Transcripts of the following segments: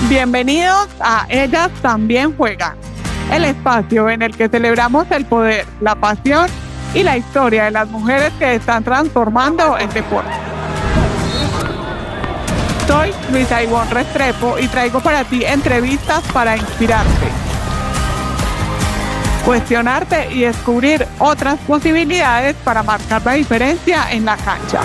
Bienvenidos a Ellas También Juegan, el espacio en el que celebramos el poder, la pasión y la historia de las mujeres que están transformando el deporte. Soy Luisa Ivonne Restrepo y traigo para ti entrevistas para inspirarte, cuestionarte y descubrir otras posibilidades para marcar la diferencia en la cancha.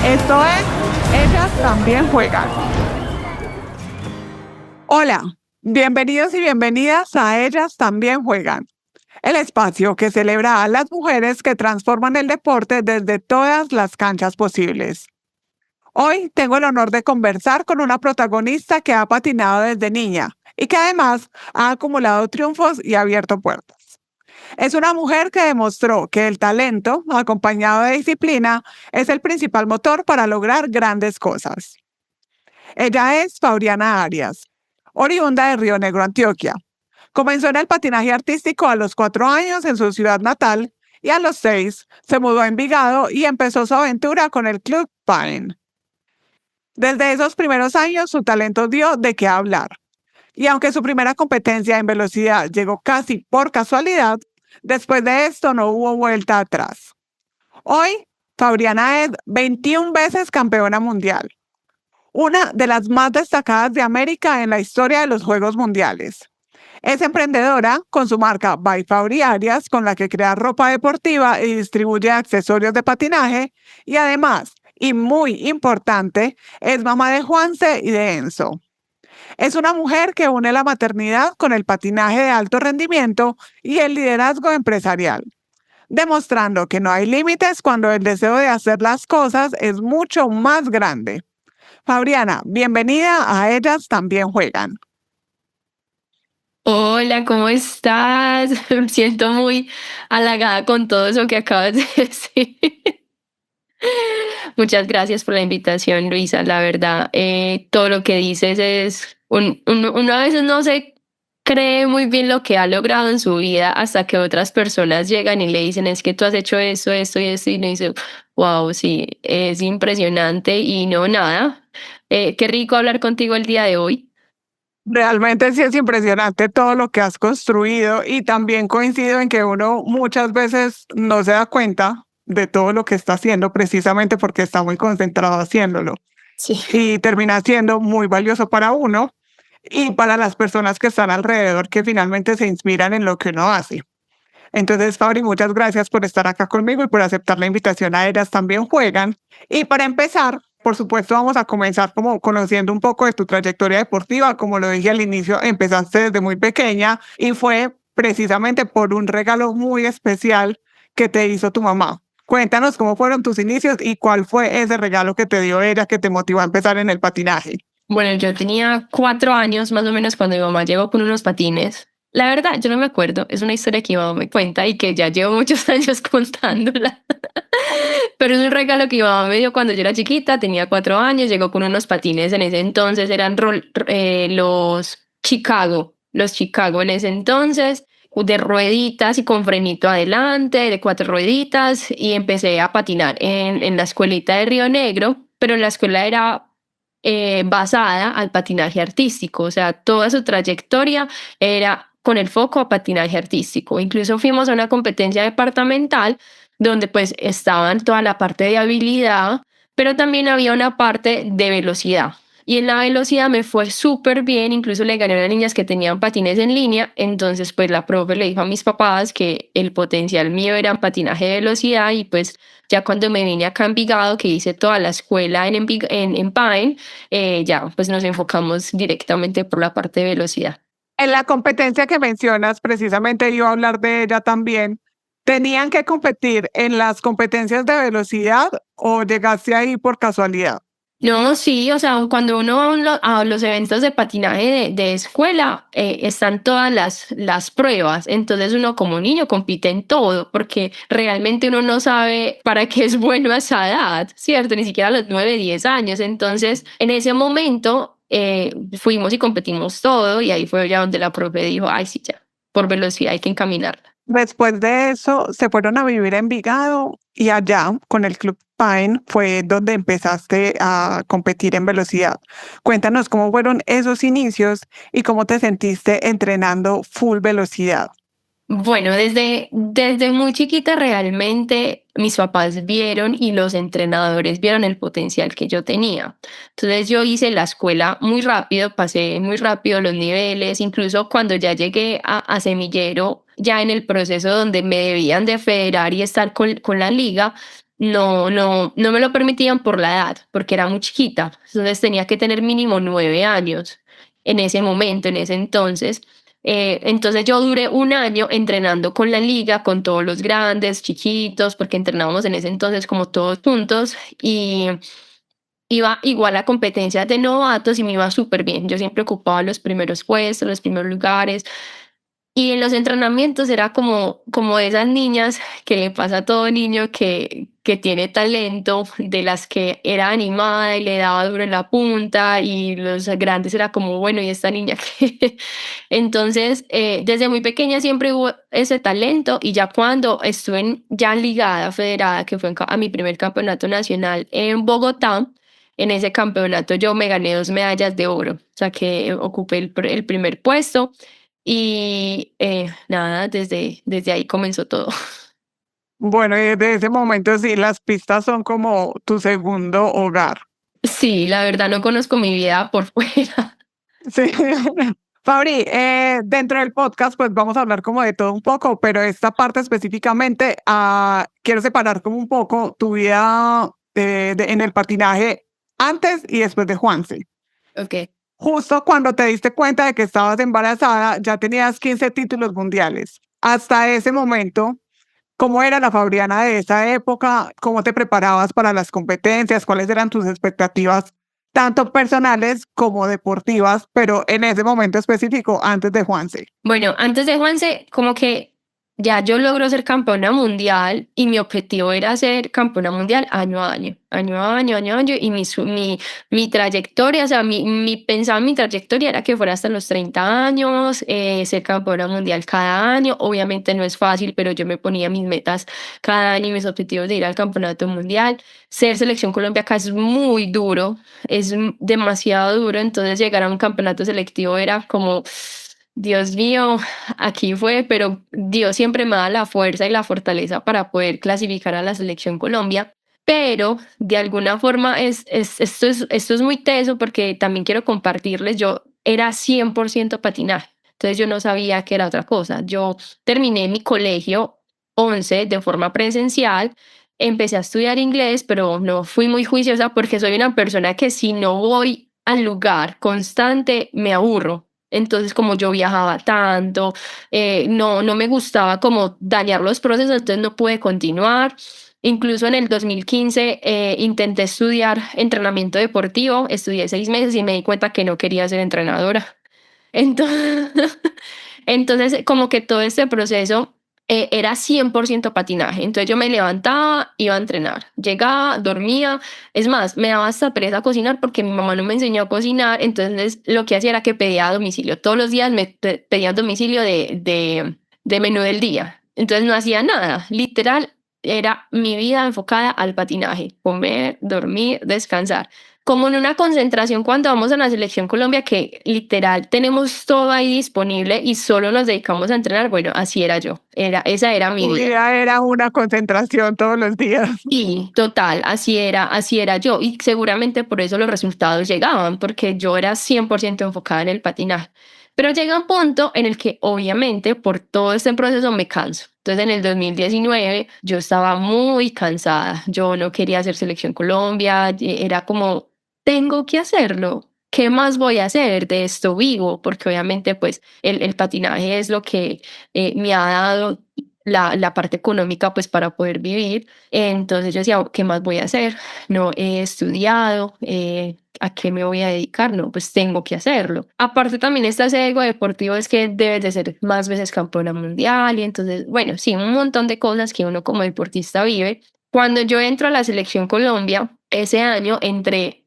Esto es Ellas También Juegan. Hola, bienvenidos y bienvenidas a Ellas También Juegan, el espacio que celebra a las mujeres que transforman el deporte desde todas las canchas posibles. Hoy tengo el honor de conversar con una protagonista que ha patinado desde niña y que además ha acumulado triunfos y ha abierto puertas. Es una mujer que demostró que el talento, acompañado de disciplina, es el principal motor para lograr grandes cosas. Ella es Fabriana Arias, oriunda de Río Negro, Antioquia. Comenzó en el patinaje artístico a los 4 años en su ciudad natal y a los 6 se mudó a Envigado y empezó su aventura con el Club Pine. Desde esos primeros años su talento dio de qué hablar. Y aunque su primera competencia en velocidad llegó casi por casualidad, después de esto no hubo vuelta atrás. Hoy, Fabriana es 21 veces campeona mundial, una de las más destacadas de América en la historia de los Juegos Mundiales. Es emprendedora con su marca By Fabri Arias, con la que crea ropa deportiva y distribuye accesorios de patinaje, y además, y muy importante, es mamá de Juanse y de Enzo. Es una mujer que une la maternidad con el patinaje de alto rendimiento y el liderazgo empresarial, demostrando que no hay límites cuando el deseo de hacer las cosas es mucho más grande. Fabriana, bienvenida a Ellas También Juegan. Hola, ¿cómo estás? Me siento muy halagada con todo eso que acabas de decir. Muchas gracias por la invitación, Luisa. La verdad, todo lo que dices es uno a veces no se cree muy bien lo que ha logrado en su vida hasta que otras personas llegan y le dicen, es que tú has hecho eso, esto y esto, y uno dice, wow, sí, es impresionante y no nada. Qué rico hablar contigo el día de hoy. Realmente sí es impresionante todo lo que has construido y también coincido en que uno muchas veces no se da cuenta de todo lo que está haciendo precisamente porque está muy concentrado haciéndolo Sí. y termina siendo muy valioso para uno y para las personas que están alrededor que finalmente se inspiran en lo que uno hace. Entonces, Fabri, muchas gracias por estar acá conmigo y por aceptar la invitación a Ellas También Juegan. Y para empezar, por supuesto, vamos a comenzar como conociendo un poco de tu trayectoria deportiva. Como lo dije al inicio, empezaste desde muy pequeña y fue precisamente por un regalo muy especial que te hizo tu mamá. Cuéntanos cómo fueron tus inicios y cuál fue ese regalo que te dio ella que te motivó a empezar en el patinaje. Bueno, yo tenía 4 años más o menos cuando mi mamá llegó con unos patines. La verdad, yo no me acuerdo. Es una historia que mi mamá me cuenta y que ya llevo muchos años contándola. Pero es un regalo que mi mamá me dio cuando yo era chiquita, tenía 4 años, llegó con unos patines en ese entonces, eran los Chicago en ese entonces, de rueditas y con frenito adelante, de 4 rueditas, y empecé a patinar en la escuelita de Río Negro, pero la escuela era basada al patinaje artístico, o sea, toda su trayectoria era con el foco a patinaje artístico. Incluso fuimos a una competencia departamental donde pues estaban toda la parte de habilidad, pero también había una parte de velocidad. Y en la velocidad me fue súper bien, incluso le gané a unas niñas que tenían patines en línea, entonces pues la profe le dijo a mis papás que el potencial mío era patinaje de velocidad y pues ya cuando me vine acá a Envigado, que hice toda la escuela en Pine, ya pues nos enfocamos directamente por la parte de velocidad. En la competencia que mencionas, precisamente iba a hablar de ella también. ¿Tenían que competir en las competencias de velocidad o llegaste ahí por casualidad? No, sí, o sea, cuando uno va a los eventos de patinaje de escuela, están todas las pruebas. Entonces uno como niño compite en todo, porque realmente uno no sabe para qué es bueno a esa edad, ¿cierto? Ni siquiera a los 9, 10 años. Entonces, en ese momento fuimos y competimos todo y ahí fue ya donde la profe dijo, ay, sí, ya, por velocidad hay que encaminarla. Después de eso, se fueron a vivir a Envigado y allá, con el Club Pine, fue donde empezaste a competir en velocidad. Cuéntanos cómo fueron esos inicios y cómo te sentiste entrenando full velocidad. Bueno, desde muy chiquita realmente mis papás vieron y los entrenadores vieron el potencial que yo tenía. Entonces yo hice la escuela muy rápido, pasé muy rápido los niveles, incluso cuando ya llegué a semillero, ya en el proceso donde me debían de federar y estar con la liga, no me lo permitían por la edad, porque era muy chiquita. Entonces tenía que tener mínimo 9 años en ese momento, en ese entonces. Entonces yo duré un año entrenando con la liga, con todos los grandes, chiquitos, porque entrenábamos en ese entonces como todos juntos y iba igual a competencias de novatos y me iba súper bien. Yo siempre ocupaba los primeros puestos, los primeros lugares. Y en los entrenamientos era como de esas niñas que le pasa a todo niño que tiene talento, de las que era animada y le daba duro en la punta, y los grandes era como, bueno, ¿y esta niña qué? Entonces, desde muy pequeña siempre hubo ese talento, y ya cuando estuve ya ligada, federada, que fue a mi primer campeonato nacional en Bogotá, en ese campeonato yo me gané 2 medallas de oro, o sea que ocupé el primer puesto. Y nada, desde ahí comenzó todo. Bueno, y desde ese momento sí, las pistas son como tu segundo hogar. Sí, la verdad no conozco mi vida por fuera. Sí. Fabri, dentro del podcast pues vamos a hablar como de todo un poco, pero esta parte específicamente quiero separar como un poco tu vida en el patinaje antes y después de Juanse. Ok. Justo cuando te diste cuenta de que estabas embarazada, ya tenías 15 títulos mundiales. Hasta ese momento, ¿cómo era la Fabriana de esa época? ¿Cómo te preparabas para las competencias? ¿Cuáles eran tus expectativas, tanto personales como deportivas, pero en ese momento específico, antes de Juanse? Bueno, antes de Juanse, como que ya yo logro ser campeona mundial, y mi objetivo era ser campeona mundial año a año, año a año, año a año, y mi trayectoria, o sea, pensaba en mi trayectoria era que fuera hasta los 30 años, ser campeona mundial cada año. Obviamente no es fácil, pero yo me ponía mis metas cada año y mis objetivos de ir al campeonato mundial. Ser selección Colombia acá es muy duro, es demasiado duro, entonces llegar a un campeonato selectivo era como, Dios mío, aquí fue, pero Dios siempre me da la fuerza y la fortaleza para poder clasificar a la selección Colombia. Pero de alguna forma esto es muy teso, porque también quiero compartirles, yo era 100% patinaje, entonces yo no sabía que era otra cosa. Yo terminé mi colegio 11 de forma presencial, empecé a estudiar inglés, pero no fui muy juiciosa porque soy una persona que si no voy al lugar constante me aburro. Entonces, como yo viajaba tanto, no me gustaba como dañar los procesos, entonces no pude continuar. Incluso en el 2015 intenté estudiar entrenamiento deportivo, estudié 6 meses y me di cuenta que no quería ser entrenadora. Entonces, entonces como que todo este proceso era 100% patinaje. Entonces yo me levantaba, iba a entrenar, llegaba, dormía. Es más, me daba hasta pereza cocinar porque mi mamá no me enseñó a cocinar. Entonces lo que hacía era que pedía a domicilio. Todos los días me pedían domicilio de menú del día. Entonces no hacía nada. Literal, era mi vida enfocada al patinaje: comer, dormir, descansar. Como en una concentración cuando vamos a la selección Colombia, que literal tenemos todo ahí disponible y solo nos dedicamos a entrenar. Bueno, así era yo. Esa era mi Tu vida. vida era una concentración todos los días. Y total, así era yo. Y seguramente por eso los resultados llegaban, porque yo era 100% enfocada en el patinaje. Pero llega un punto en el que obviamente por todo este proceso me canso. Entonces en el 2019 yo estaba muy cansada. Yo no quería hacer selección Colombia. Era como, tengo que hacerlo. ¿Qué más voy a hacer? De esto vivo, porque obviamente pues el patinaje es lo que me ha dado la parte económica pues para poder vivir. Entonces yo decía, ¿qué más voy a hacer? No he estudiado, ¿a qué me voy a dedicar? No, pues tengo que hacerlo. Aparte también está ese ego deportivo, es que debes de ser más veces campeona mundial, y entonces, bueno, sí, un montón de cosas que uno como deportista vive. Cuando yo entro a la selección Colombia, ese año entré,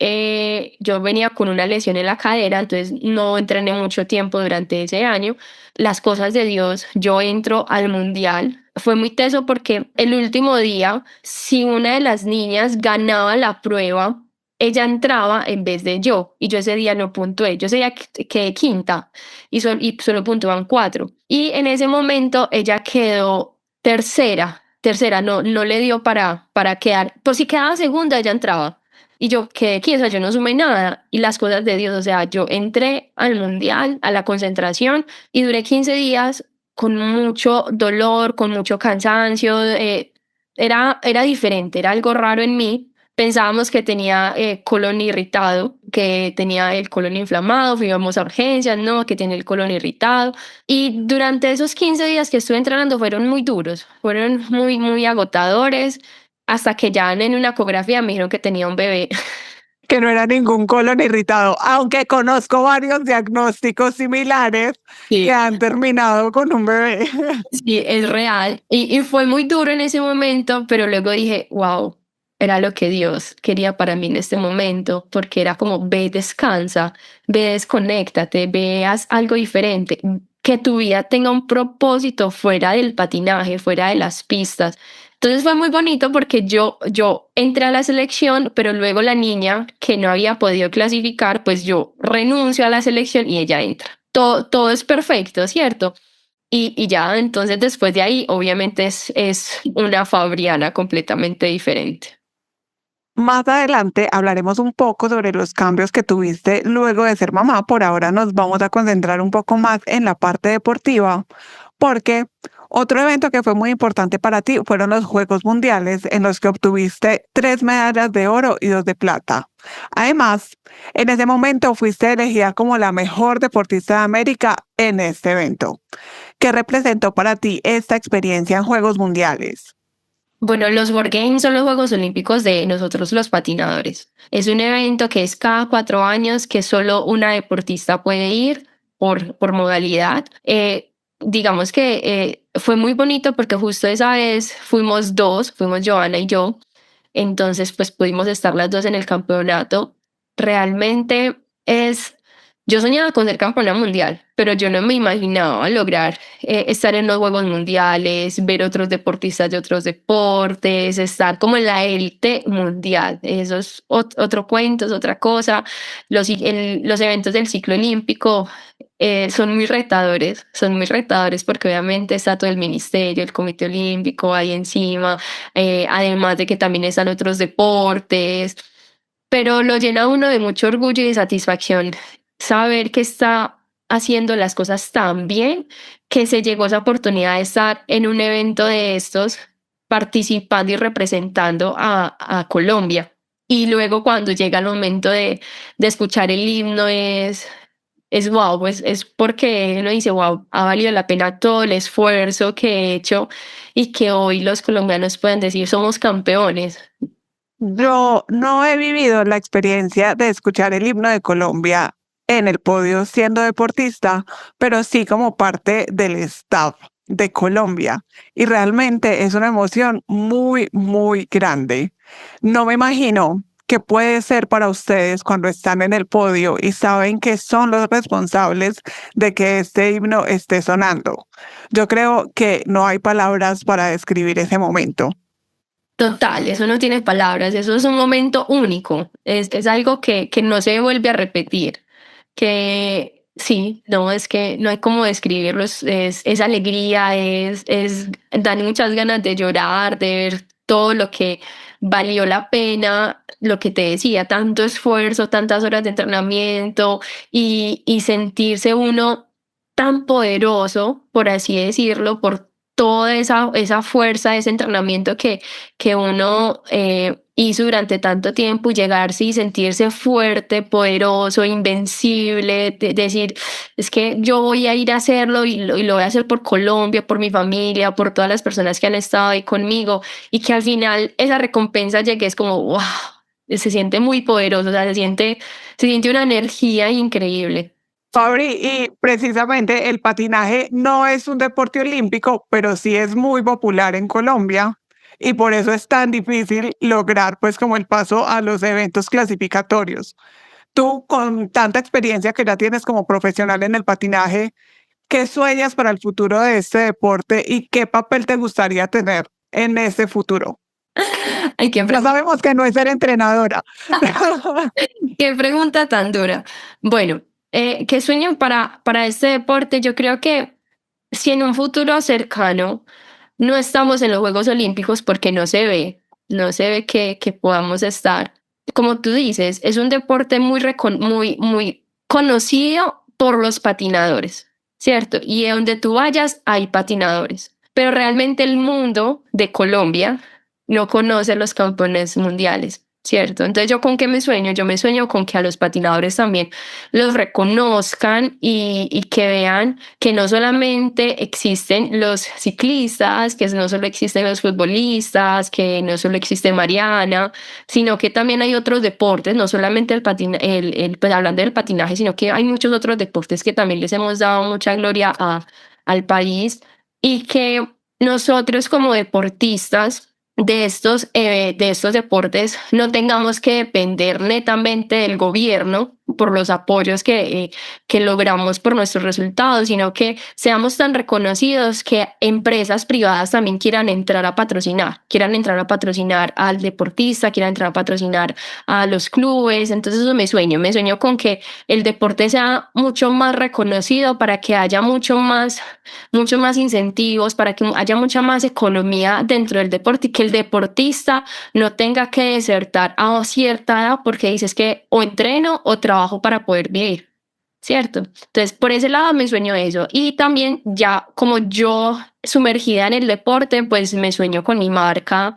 yo venía con una lesión en la cadera, entonces no entrené mucho tiempo durante ese año. Las cosas de Dios, yo entro al mundial. Fue muy teso porque el último día, si una de las niñas ganaba la prueba, ella entraba en vez de yo. Y yo ese día no puntué. Yo ese día quedé quinta y solo puntuaban cuatro. Y en ese momento ella quedó tercera, no le dio para quedar, por si quedaba segunda, ella entraba. Y yo quedé aquí, o sea, yo no sumé nada. Y las cosas de Dios, o sea, yo entré al mundial, a la concentración, y duré 15 días con mucho dolor, con mucho cansancio. Era diferente, era algo raro en mí. Pensábamos que tenía colon irritado, que tenía el colon inflamado, fuimos a urgencias, no, que tiene el colon irritado. Y durante esos 15 días que estuve entrenando fueron muy duros, fueron muy, muy agotadores, hasta que ya en una ecografía me dijeron que tenía un bebé. Que no era ningún colon irritado, aunque conozco varios diagnósticos similares que Sí, han terminado con un bebé. sí, es real. Y fue muy duro en ese momento, pero luego dije, wow, era lo que Dios quería para mí en este momento, porque era como, ve, descansa, ve, desconéctate, veas algo diferente, que tu vida tenga un propósito fuera del patinaje, fuera de las pistas. Entonces fue muy bonito porque yo entré a la selección, pero luego la niña que no había podido clasificar, pues yo renuncio a la selección y ella entra. Todo es perfecto, ¿cierto? Y ya, entonces después de ahí, obviamente es una Fabriana completamente diferente. Más adelante hablaremos un poco sobre los cambios que tuviste luego de ser mamá. Por ahora nos vamos a concentrar un poco más en la parte deportiva, porque otro evento que fue muy importante para ti fueron los Juegos Mundiales en los que obtuviste 3 medallas de oro y 2 de plata. Además, en ese momento fuiste elegida como la mejor deportista de América en este evento. ¿Qué representó para ti esta experiencia en Juegos Mundiales? Bueno, los World Games son los Juegos Olímpicos de nosotros los patinadores. Es un evento que es cada 4 años que solo una deportista puede ir por modalidad. Digamos que fue muy bonito porque justo esa vez fuimos dos, fuimos Joana y yo. Entonces, pues pudimos estar las dos en el campeonato. Realmente es, yo soñaba con ser campeona mundial, pero yo no me imaginaba lograr estar en los Juegos Mundiales, ver otros deportistas de otros deportes, estar como en la élite mundial. Eso es otro cuento, es otra cosa. Los eventos del ciclo olímpico son muy retadores porque obviamente está todo el ministerio, el Comité Olímpico ahí encima, además de que también están otros deportes, pero lo llena a uno de mucho orgullo y de satisfacción saber que está haciendo las cosas tan bien que se llegó esa oportunidad de estar en un evento de estos participando y representando a Colombia. Y luego cuando llega el momento de escuchar el himno es wow, pues es porque uno dice, wow, ha valido la pena todo el esfuerzo que he hecho y que hoy los colombianos pueden decir somos campeones. Yo no he vivido la experiencia de escuchar el himno de Colombia en el podio siendo deportista, pero sí como parte del staff de Colombia. Y realmente es una emoción muy, muy grande. No me imagino qué puede ser para ustedes cuando están en el podio y saben que son los responsables de que este himno esté sonando. Yo creo que no hay palabras para describir ese momento. Total, eso no tiene palabras, eso es un momento único, es algo que no se vuelve a repetir, que sí, no, es que no hay cómo describirlo, es alegría, dan muchas ganas de llorar, de ver todo lo que valió la pena, lo que te decía, tanto esfuerzo, tantas horas de entrenamiento y sentirse uno tan poderoso, por así decirlo, por toda esa fuerza, ese entrenamiento que uno hizo durante tanto tiempo y llegarse y sentirse fuerte, poderoso, invencible, decir, es que yo voy a ir a hacerlo y lo voy a hacer por Colombia, por mi familia, por todas las personas que han estado ahí conmigo y que al final esa recompensa llegue, es como, wow, se siente muy poderoso, o sea, se siente una energía increíble. Fabri, y precisamente el patinaje no es un deporte olímpico, pero sí es muy popular en Colombia. y por eso es tan difícil lograr pues como el paso a los eventos clasificatorios. Tú, con tanta experiencia que ya tienes como profesional en el patinaje, ¿qué sueñas para el futuro de este deporte y qué papel te gustaría tener en ese futuro? Ay, Ya sabemos que no es ser entrenadora. qué pregunta tan dura. Bueno, ¿qué sueño para este deporte? Yo creo que si en un futuro cercano no estamos en los Juegos Olímpicos porque no se ve que podamos estar. Como tú dices, es un deporte muy conocido por los patinadores, ¿cierto? Y donde tú vayas hay patinadores. Pero realmente el mundo de Colombia no conoce los campeones mundiales, ¿cierto? Entonces, ¿yo con qué me sueño? Yo me sueño con que a los patinadores también los reconozcan y que vean que no solamente existen los ciclistas, que no solo existen los futbolistas, que no solo existe Mariana, sino que también hay otros deportes, no solamente pues hablando del patinaje, sino que hay muchos otros deportes que también les hemos dado mucha gloria al país y que nosotros como deportistas de estos deportes no tengamos que depender netamente del gobierno por los apoyos que logramos por nuestros resultados, sino que seamos tan reconocidos que empresas privadas también quieran entrar a patrocinar al deportista, quieran entrar a patrocinar a los clubes. Entonces eso me sueño con que el deporte sea mucho más reconocido para que haya mucho más incentivos, para que haya mucha más economía dentro del deporte y que el deportista no tenga que desertar a cierta edad porque dices que o entreno o trabajo para poder vivir, ¿cierto? Entonces, por ese lado me sueño eso. Y también ya como yo sumergida en el deporte, pues me sueño con mi marca,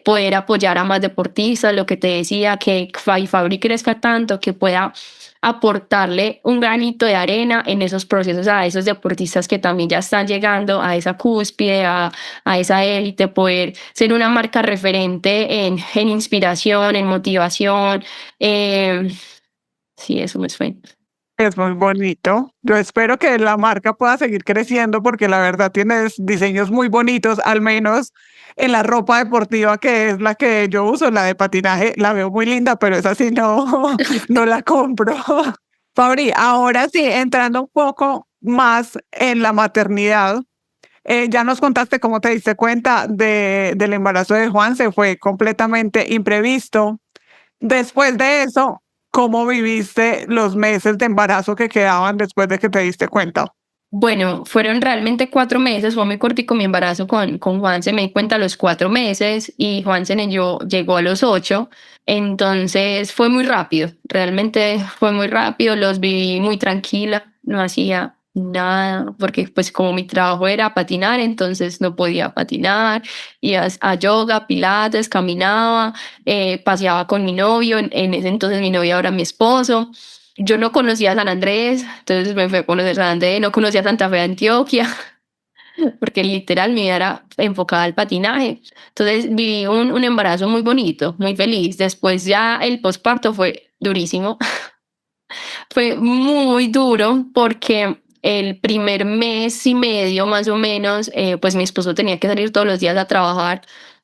poder apoyar a más deportistas, lo que te decía, que Fabri crezca tanto, que pueda aportarle un granito de arena en esos procesos a esos deportistas que también ya están llegando a esa cúspide, a esa élite, poder ser una marca referente en inspiración, en motivación. Sí, eso me suena. Es muy bonito. Yo espero que la marca pueda seguir creciendo porque la verdad tienes diseños muy bonitos, al menos en la ropa deportiva que es la que yo uso, la de patinaje, la veo muy linda, pero esa sí no, no la compro. Fabri, ahora sí, entrando un poco más en la maternidad, ya nos contaste cómo te diste cuenta del embarazo de Juan, se fue completamente imprevisto. Después de eso, ¿cómo viviste los meses de embarazo que quedaban después de que te diste cuenta? Bueno, fueron realmente 4 meses, fue muy cortico mi embarazo con Juanse, me di cuenta a los 4 meses y Juanse llegó a los 8, entonces fue muy rápido, realmente fue muy rápido, los viví muy tranquila, no hacía nada, porque pues como mi trabajo era patinar, entonces no podía patinar, iba a yoga, pilates, caminaba, paseaba con mi novio, en ese entonces mi novio ahora mi esposo. Yo no conocía San Andrés, entonces me fui a conocer San Andrés, no conocía Santa Fe de Antioquia, porque literal mi vida era enfocada al patinaje. Entonces viví un embarazo muy bonito, muy feliz. Después ya el posparto fue durísimo, fue muy duro porque el primer mes y medio más o menos, pues mi esposo tenía que salir todos los días a trabajar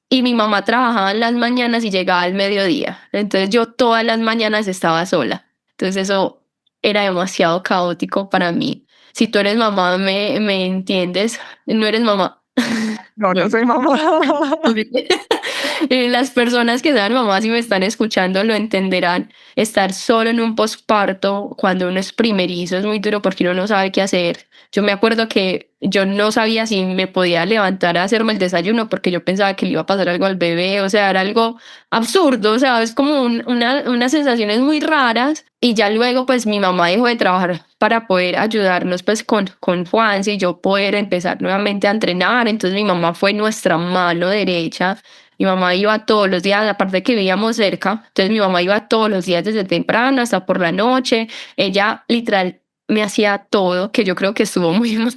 y mi mamá trabajaba en las mañanas y llegaba al mediodía. Entonces yo todas las mañanas estaba sola. Entonces eso era demasiado caótico para mí. Si tú eres mamá, me entiendes. No eres mamá. No, no Bueno, soy mamá. las personas que sean mamás y me están escuchando lo entenderán. Estar solo en un posparto cuando uno es primerizo es muy duro porque uno no sabe qué hacer. Yo me acuerdo que yo no sabía si me podía levantar a hacerme el desayuno porque yo pensaba que le iba a pasar algo al bebé, o sea, era algo absurdo, o sea, es como unas sensaciones muy raras y ya luego pues mi mamá dejó de trabajar para poder ayudarnos pues con Juanse y yo poder empezar nuevamente a entrenar, entonces mi mamá fue nuestra mano derecha. Mi mamá iba todos los días, aparte de que vivíamos cerca, entonces mi mamá iba todos los días desde temprano hasta por la noche. Ella literal me hacía todo, que yo creo que estuvo muy mal,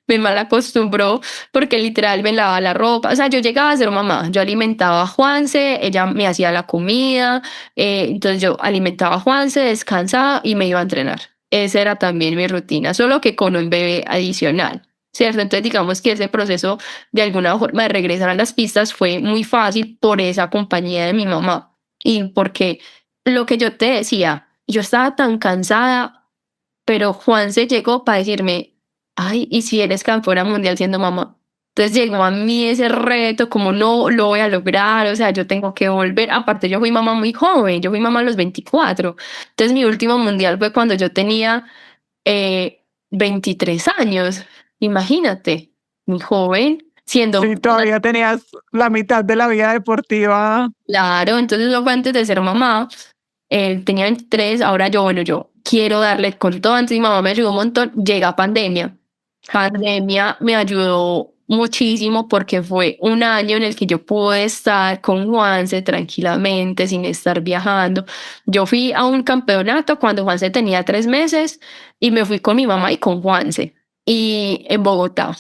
me mal acostumbró, porque literal me lavaba la ropa. O sea, yo llegaba a ser mamá, yo alimentaba a Juanse, ella me hacía la comida, entonces yo alimentaba a Juanse, descansaba y me iba a entrenar. Esa era también mi rutina, solo que con un bebé adicional. ¿cierto? Entonces digamos que ese proceso de alguna forma de regresar a las pistas fue muy fácil por esa compañía de mi mamá y porque lo que yo te decía, yo estaba tan cansada, pero Juan se llegó para decirme, ay, ¿y si eres campeona mundial siendo mamá? Entonces llegó a mí ese reto, como no lo voy a lograr, o sea, yo tengo que volver. Aparte, yo fui mamá muy joven, yo fui mamá a los 24. Entonces mi último mundial fue cuando yo tenía 23 años. Imagínate, muy joven, Sí, siendo, todavía tenías la mitad de la vida deportiva. claro, entonces eso fue antes de ser mamá. Tenía 23, ahora yo, bueno, yo quiero darle con todo. Antes mi mamá me ayudó un montón. Llega pandemia. Pandemia me ayudó muchísimo porque fue un año en el que yo pude estar con Juanse tranquilamente, sin estar viajando. Yo fui a un campeonato cuando Juanse tenía 3 meses y me fui con mi mamá y con Juanse y en Bogotá.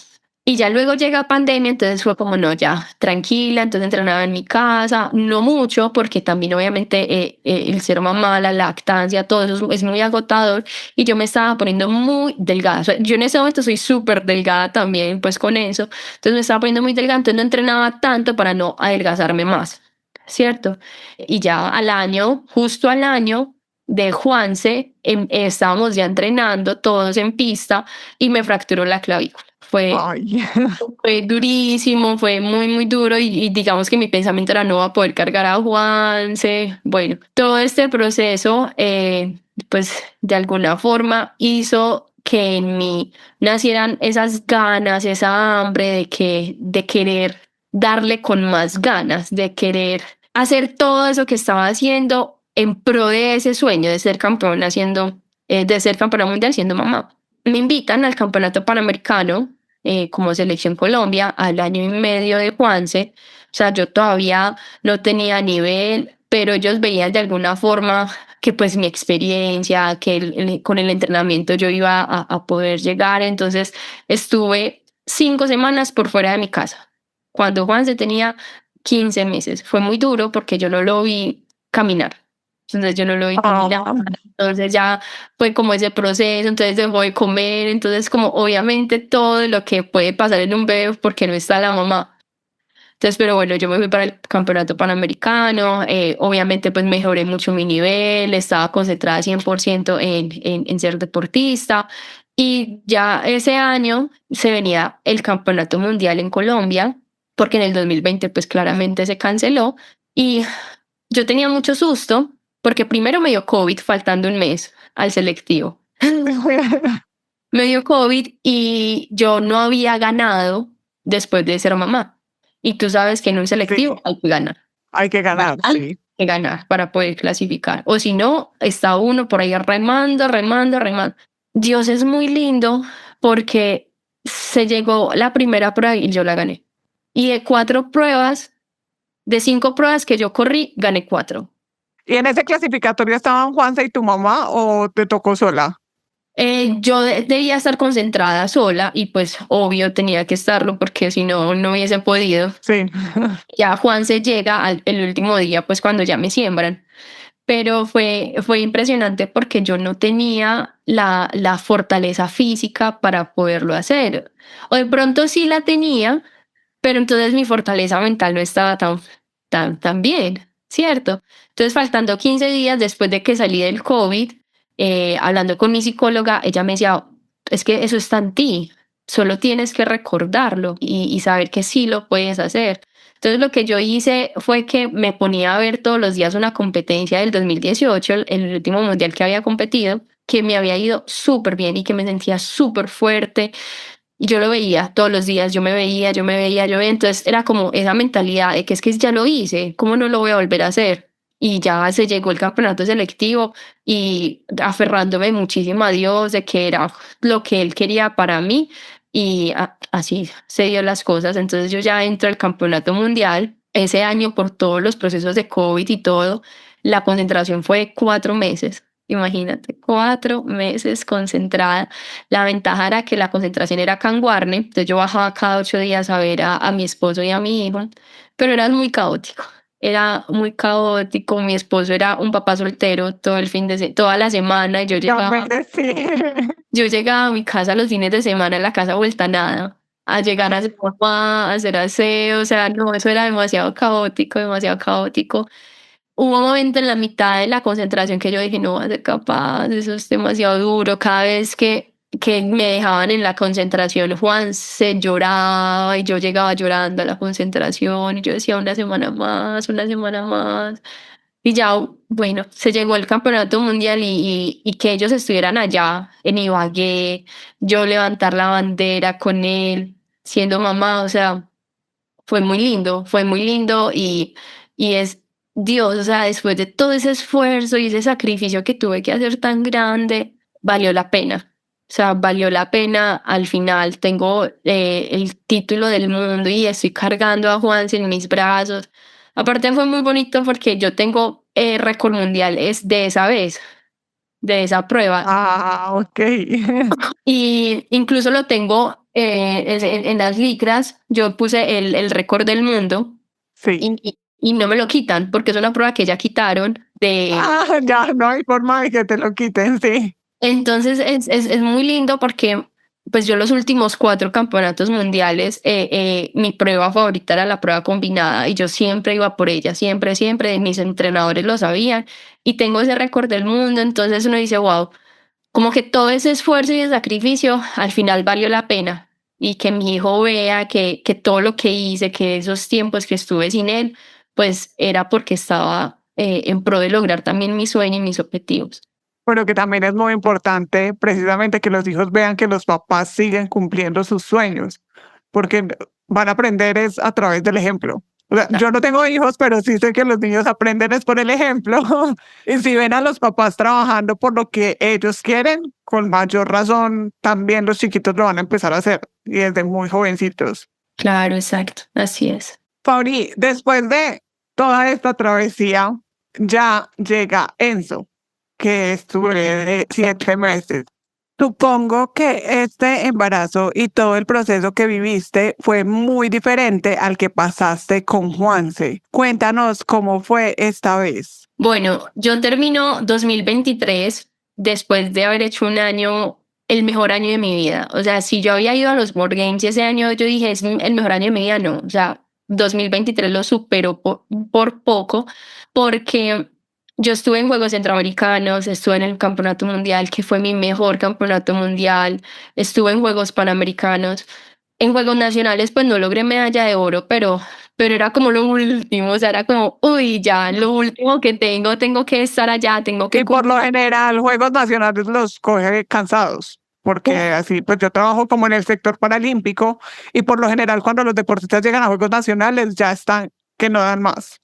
Y ya luego llega pandemia, entonces fue como, no, ya, tranquila, entonces entrenaba en mi casa, no mucho, porque también obviamente el ser mamá, la lactancia, todo eso es muy agotador, y yo me estaba poniendo muy delgada. O sea, yo en ese momento soy súper delgada también, pues con eso, entonces me estaba poniendo muy delgada, entonces no entrenaba tanto para no adelgazarme más, ¿cierto? Y ya al año, justo al año de Juanse, estábamos ya entrenando todos en pista y me fracturó la clavícula. Ay, Fue durísimo, fue muy, muy duro y digamos que mi pensamiento era no va a poder cargar a Juanse. Bueno, todo este proceso, pues de alguna forma hizo que en mí nacieran esas ganas, esa hambre de querer darle con más ganas, de querer hacer todo eso que estaba haciendo en pro de ese sueño de ser campeona de ser campeona mundial siendo mamá. Me invitan al campeonato panamericano como Selección Colombia al año y medio de Juanse. O sea, yo todavía no tenía nivel, pero ellos veían de alguna forma que pues mi experiencia, que con el entrenamiento yo iba a poder llegar. Entonces estuve 5 semanas por fuera de mi casa. Cuando Juanse tenía 15 meses. Fue muy duro porque yo no lo vi caminar. Entonces yo no lo vi caminar. ah, Entonces ya fue como ese proceso, entonces dejó de comer, entonces como obviamente todo lo que puede pasar en un bebé porque no está la mamá. Entonces, pero bueno, yo me fui para el campeonato panamericano, obviamente pues mejoré mucho mi nivel, estaba concentrada 100% en ser deportista y ya ese año se venía el campeonato mundial en Colombia, porque en el 2020 pues claramente se canceló y yo tenía mucho susto porque primero me dio COVID faltando un mes al selectivo. Me dio COVID y yo no había ganado después de ser mamá. Y tú sabes que en un selectivo sí, hay que ganar. hay que ganar, Hay sí. que ganar para poder clasificar. O si no, está uno por ahí remando, remando, remando. Dios es muy lindo porque se llegó la primera prueba y yo la gané. Y de 4 pruebas, de 5 pruebas que yo corrí, gané 4. ¿Y en ese clasificatorio estaban Juanza y tu mamá o te tocó sola? Yo debía estar concentrada sola y pues obvio tenía que estarlo porque si no, no hubiese podido. Sí. Ya Juan se llega el último día, pues cuando ya me siembran. Pero fue impresionante porque yo no tenía la fortaleza física para poderlo hacer. O de pronto sí la tenía, pero entonces mi fortaleza mental no estaba tan bien, ¿cierto? Entonces, faltando 15 días después de que salí del COVID, hablando con mi psicóloga, ella me decía, es que eso está en ti, solo tienes que recordarlo y saber que sí lo puedes hacer. Entonces, lo que yo hice fue que me ponía a ver todos los días una competencia del 2018, el último mundial que había competido, que me había ido súper bien y que me sentía súper fuerte. Y yo lo veía todos los días, yo veía. Entonces era como esa mentalidad de que es que ya lo hice, ¿cómo no lo voy a volver a hacer? Y ya se llegó el campeonato selectivo y aferrándome muchísimo a Dios de que era lo que Él quería para mí y así se dio las cosas. Entonces yo ya entro al campeonato mundial. Ese año por todos los procesos de COVID y todo, la concentración fue 4 meses. Imagínate, 4 meses concentrada. La ventaja era que la concentración era acá en Guarne, entonces yo bajaba cada 8 días a ver a mi esposo y a mi hijo, pero era muy caótico. era muy caótico. Mi esposo era un papá soltero todo el toda la semana y Ya me decía. yo llegaba a mi casa los fines de semana, en la casa vuelta a nada, a llegar a hacer mamá, a hacer aseo, o sea, no, eso era demasiado caótico, demasiado caótico. Hubo un momento en la mitad de la concentración que yo dije: "No voy a ser capaz, eso es demasiado duro". Cada vez que me dejaban en la concentración, Juan se lloraba y yo llegaba llorando a la concentración y yo decía: "Una semana más, una semana más". Y ya, bueno, se llegó el campeonato mundial y que ellos estuvieran allá en Ibagué, yo levantar la bandera con él, siendo mamá, o sea, fue muy lindo y es Dios, o sea, después de todo ese esfuerzo y ese sacrificio que tuve que hacer tan grande, valió la pena. O sea, valió la pena. Al final tengo el título del mundo y estoy cargando a Juan en mis brazos. Aparte fue muy bonito porque yo tengo récord mundial es de esa vez, de esa prueba. Ah, ok. Y incluso lo tengo en las licras. Yo puse el récord del mundo Sí. y no me lo quitan porque es una prueba que ya quitaron de... Ah, ya no hay forma de que te lo quiten, sí. Entonces es muy lindo porque pues yo los últimos 4 campeonatos mundiales, mi prueba favorita era la prueba combinada y yo siempre iba por ella, siempre, siempre, mis entrenadores lo sabían y tengo ese récord del mundo, entonces uno dice, wow, como que todo ese esfuerzo y ese sacrificio al final valió la pena y que mi hijo vea que todo lo que hice, que esos tiempos que estuve sin él, pues era porque estaba en pro de lograr también mi sueño y mis objetivos. Pero que también es muy importante precisamente que los hijos vean que los papás siguen cumpliendo sus sueños, porque van a aprender es a través del ejemplo. O sea, yo no tengo hijos, pero sí sé que los niños aprenden es por el ejemplo. Y si ven a los papás trabajando por lo que ellos quieren, con mayor razón también los chiquitos lo van a empezar a hacer y desde muy jovencitos. Claro, exacto, así es. Fauri, después de toda esta travesía, ya llega Enzo, que estuve de 7 meses. Supongo que este embarazo y todo el proceso que viviste fue muy diferente al que pasaste con Juanse. Cuéntanos cómo fue esta vez. Bueno, yo termino 2023 después de haber hecho un año, el mejor año de mi vida. O sea, si yo había ido a los Board Games y ese año yo dije, es el mejor año de mi vida, no. O sea, 2023 lo superó por poco porque yo estuve en Juegos Centroamericanos, estuve en el Campeonato Mundial, que fue mi mejor campeonato mundial, estuve en Juegos Panamericanos. En Juegos Nacionales, pues no logré medalla de oro, pero era como lo último, o sea, era como, uy, ya, lo último que tengo que estar allá, tengo que... Y por lo general, Juegos Nacionales los coge cansados, porque así, pues yo trabajo como en el sector paralímpico y por lo general cuando los deportistas llegan a Juegos Nacionales ya están que no dan más.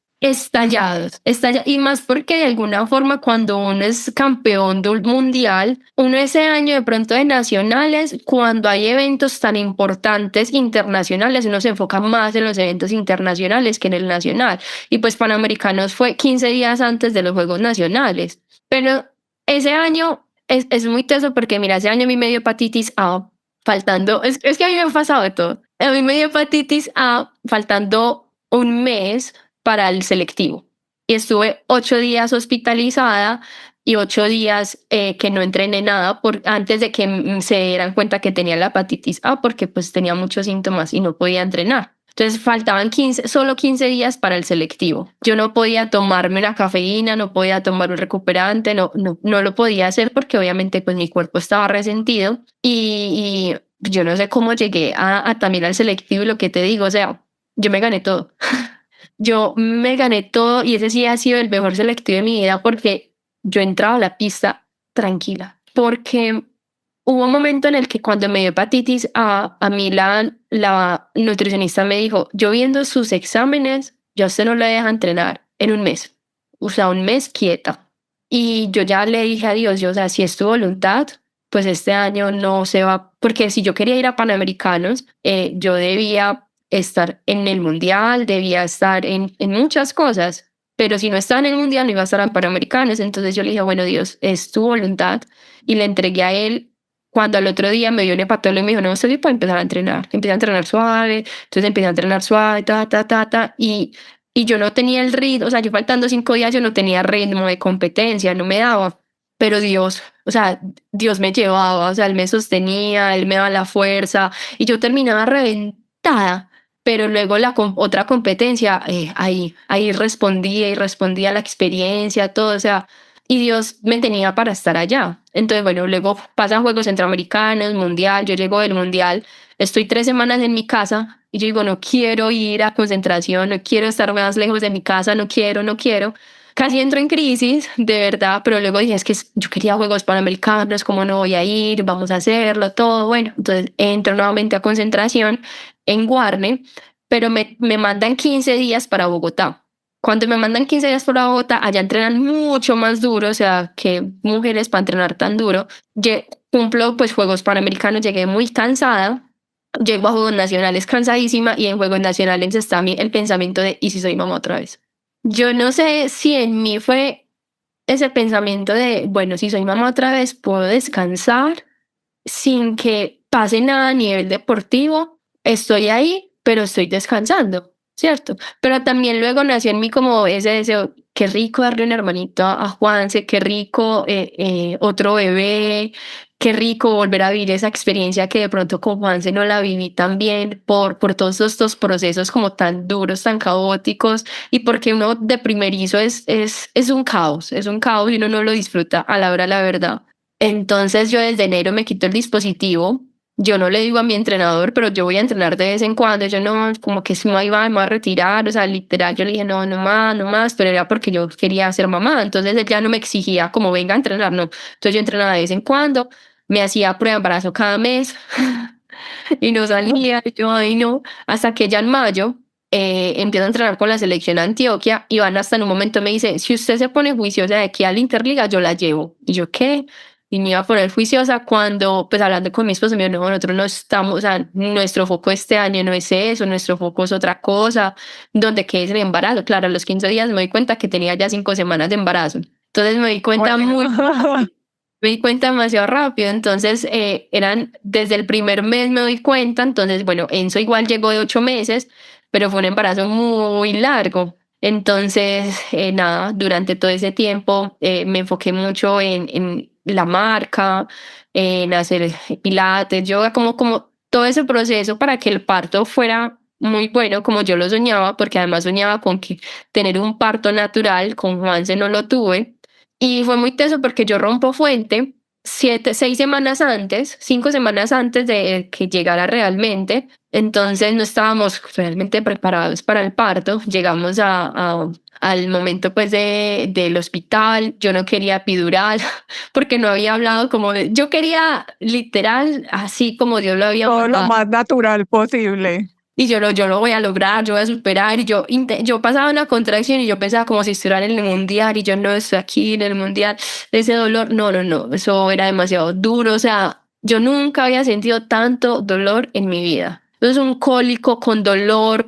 Y más porque de alguna forma cuando uno es campeón del mundial, uno ese año de pronto de nacionales, cuando hay eventos tan importantes internacionales, uno se enfoca más en los eventos internacionales que en el nacional. Y pues Panamericanos fue 15 días antes de los Juegos Nacionales. Pero ese año es muy teso porque mira, ese año a mí me dio hepatitis A, faltando, es que a mí me ha pasado de todo. A mí me dio hepatitis A faltando un mes para el selectivo. Y estuve 8 días hospitalizada y 8 días que no entrené nada antes de que se dieran cuenta que tenía la hepatitis A porque pues tenía muchos síntomas y no podía entrenar. Entonces faltaban solo 15 días para el selectivo. Yo no podía tomarme una cafeína, no podía tomar un recuperante, no lo podía hacer porque obviamente pues mi cuerpo estaba resentido y yo no sé cómo llegué también al selectivo y lo que te digo, o sea, yo me gané todo. Yo me gané todo y ese sí ha sido el mejor selectivo de mi vida porque yo entraba a la pista tranquila. Porque hubo un momento en el que cuando me dio hepatitis, a mí la nutricionista me dijo, yo viendo sus exámenes, ya usted no le deja entrenar en un mes. O sea, un mes quieta. Y yo ya le dije a Dios, o sea, si es tu voluntad, pues este año no se va, porque si yo quería ir a Panamericanos, yo debía estar en el mundial, debía estar en muchas cosas, pero si no estaba en el mundial no iba a estar en Panamericanos, entonces yo le dije, bueno Dios, es tu voluntad, y le entregué a él. Cuando al otro día me dio un hepatólogo y me dijo, no, usted puede empezar a entrenar suave, entonces empecé a entrenar suave, y y yo no tenía el ritmo, o sea, yo faltando 5 días yo no tenía ritmo de competencia, no me daba, pero Dios, o sea, Dios me llevaba, o sea, Él me sostenía, Él me daba la fuerza y yo terminaba reventada, pero luego otra competencia, ahí respondía y respondía a la experiencia, todo, o sea, y Dios me tenía para estar allá. Entonces, bueno, luego pasan Juegos Centroamericanos, Mundial, yo llego del Mundial, estoy 3 semanas en mi casa y yo digo, no quiero ir a concentración, no quiero estar más lejos de mi casa, no quiero, no quiero. Casi entro en crisis, de verdad, pero luego dije, es que yo quería Juegos Panamericanos, ¿cómo no voy a ir? Vamos a hacerlo, todo, bueno. Entonces entro nuevamente a concentración en Guarne, pero me mandan 15 días para Bogotá. Cuando me mandan 15 días para Bogotá, allá entrenan mucho más duro, o sea, que mujeres para entrenar tan duro. Cumplo pues Juegos Panamericanos, llegué muy cansada, llego a Juegos Nacionales cansadísima y en Juegos Nacionales está el pensamiento de, ¿y si soy mamá otra vez? Yo no sé si en mí fue ese pensamiento de, bueno, si soy mamá otra vez, puedo descansar sin que pase nada a nivel deportivo. Estoy ahí, pero estoy descansando, ¿cierto? Pero también luego nació en mí como ese deseo, qué rico darle un hermanito a Juanse, qué rico otro bebé, qué rico volver a vivir esa experiencia que de pronto con Juanse no la viví tan bien por todos estos procesos como tan duros, tan caóticos y porque uno de primerizo es un caos y uno no lo disfruta a la hora de la verdad. Entonces yo desde enero me quito el dispositivo. Yo no le digo a mi entrenador, pero yo voy a entrenar de vez en cuando. Yo no, como que si no iba, me voy a retirar. O sea, literal, yo le dije, no, no más, no más, pero era porque yo quería ser mamá. Entonces él ya no me exigía como venga a entrenar, no. Entonces yo entrenaba de vez en cuando, me hacía prueba de embarazo cada mes y no salía. Y yo, ay, no. Hasta que ya en mayo empiezo a entrenar con la selección Antioquia y Van hasta en un momento me dice, si usted se pone juiciosa de aquí a la Interliga, yo la llevo. Y yo, ¿qué? Y me iba a poner juiciosa cuando, pues hablando con mi esposo, me dijo, no, nosotros no estamos, o sea, nuestro foco este año no es eso, nuestro foco es otra cosa, donde qué es el embarazo. Claro, a los 15 días me di cuenta que tenía ya 5 semanas de embarazo. Entonces me di cuenta me di cuenta demasiado rápido, entonces desde el primer mes me doy cuenta, entonces bueno, Enzo igual llegó de 8 meses, pero fue un embarazo muy largo. Entonces, nada, durante todo ese tiempo me enfoqué mucho en la marca, en hacer pilates, yoga, como todo ese proceso para que el parto fuera muy bueno como yo lo soñaba, porque además soñaba con que tener un parto natural, con Juanse no lo tuve. Y fue muy teso porque yo rompo fuente 6 semanas antes, 5 semanas antes de que llegara realmente. Entonces no estábamos realmente preparados para el parto. Llegamos al momento pues del hospital. Yo no quería epidural porque no había hablado yo quería literal así como Dios lo había todo lo mandado. más natural posible. Y yo lo voy a lograr, yo voy a superar. Y yo pasaba una contracción y yo pensaba como si estuviera en el mundial y yo no estoy aquí en el mundial. Ese dolor, no, no, no, eso era demasiado duro. O sea, yo nunca había sentido tanto dolor en mi vida. Entonces, un cólico con dolor,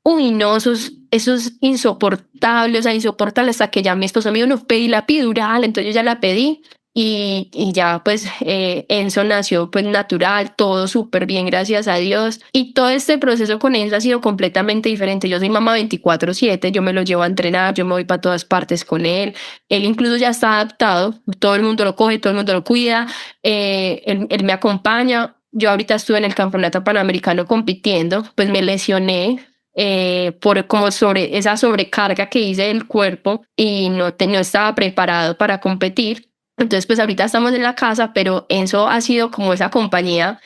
uy, no, eso es insoportable, o sea, insoportable hasta que ya mi esposo me dijo, no, pedí la epidural, entonces yo ya la pedí. Y ya pues Enzo nació pues natural, todo súper bien, gracias a Dios. Y todo este proceso con Enzo ha sido completamente diferente. Yo soy mamá 24/7, yo me lo llevo a entrenar, yo me voy para todas partes con él. Él incluso ya está adaptado, todo el mundo lo coge, todo el mundo lo cuida, él me acompaña. Yo ahorita estuve en el campeonato panamericano compitiendo, pues me lesioné por como sobre esa sobrecarga que hice del cuerpo y no estaba preparado para competir. Entonces, pues ahorita estamos en la casa, pero Enzo ha sido como esa compañía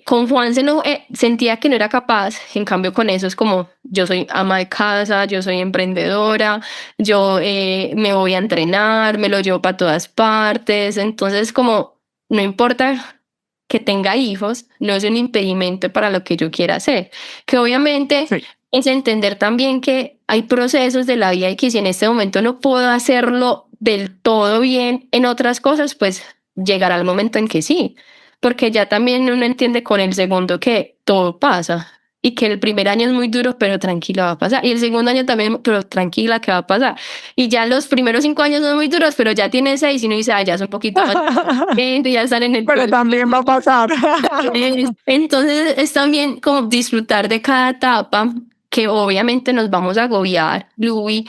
con Juanse no, sentía que no era capaz, en cambio con eso es como, yo soy ama de casa, yo soy emprendedora, yo me voy a entrenar, me lo llevo para todas partes, entonces como, no importa que tenga hijos, no es un impedimento para lo que yo quiera hacer, que obviamente Sí. es entender también que hay procesos de la vida y que si en este momento no puedo hacerlo del todo bien en otras cosas, pues llegará el momento en que sí, porque ya también uno entiende con el segundo que todo pasa y que el primer año es muy duro, pero tranquila va a pasar, y el segundo año también, pero tranquila que va a pasar, y ya los primeros 5 años son muy duros, pero ya tiene 6 y uno dice, ya es un poquito más y ya están en el Pero también va a pasar. entonces es también como disfrutar de cada etapa que obviamente nos vamos a agobiar, Louis.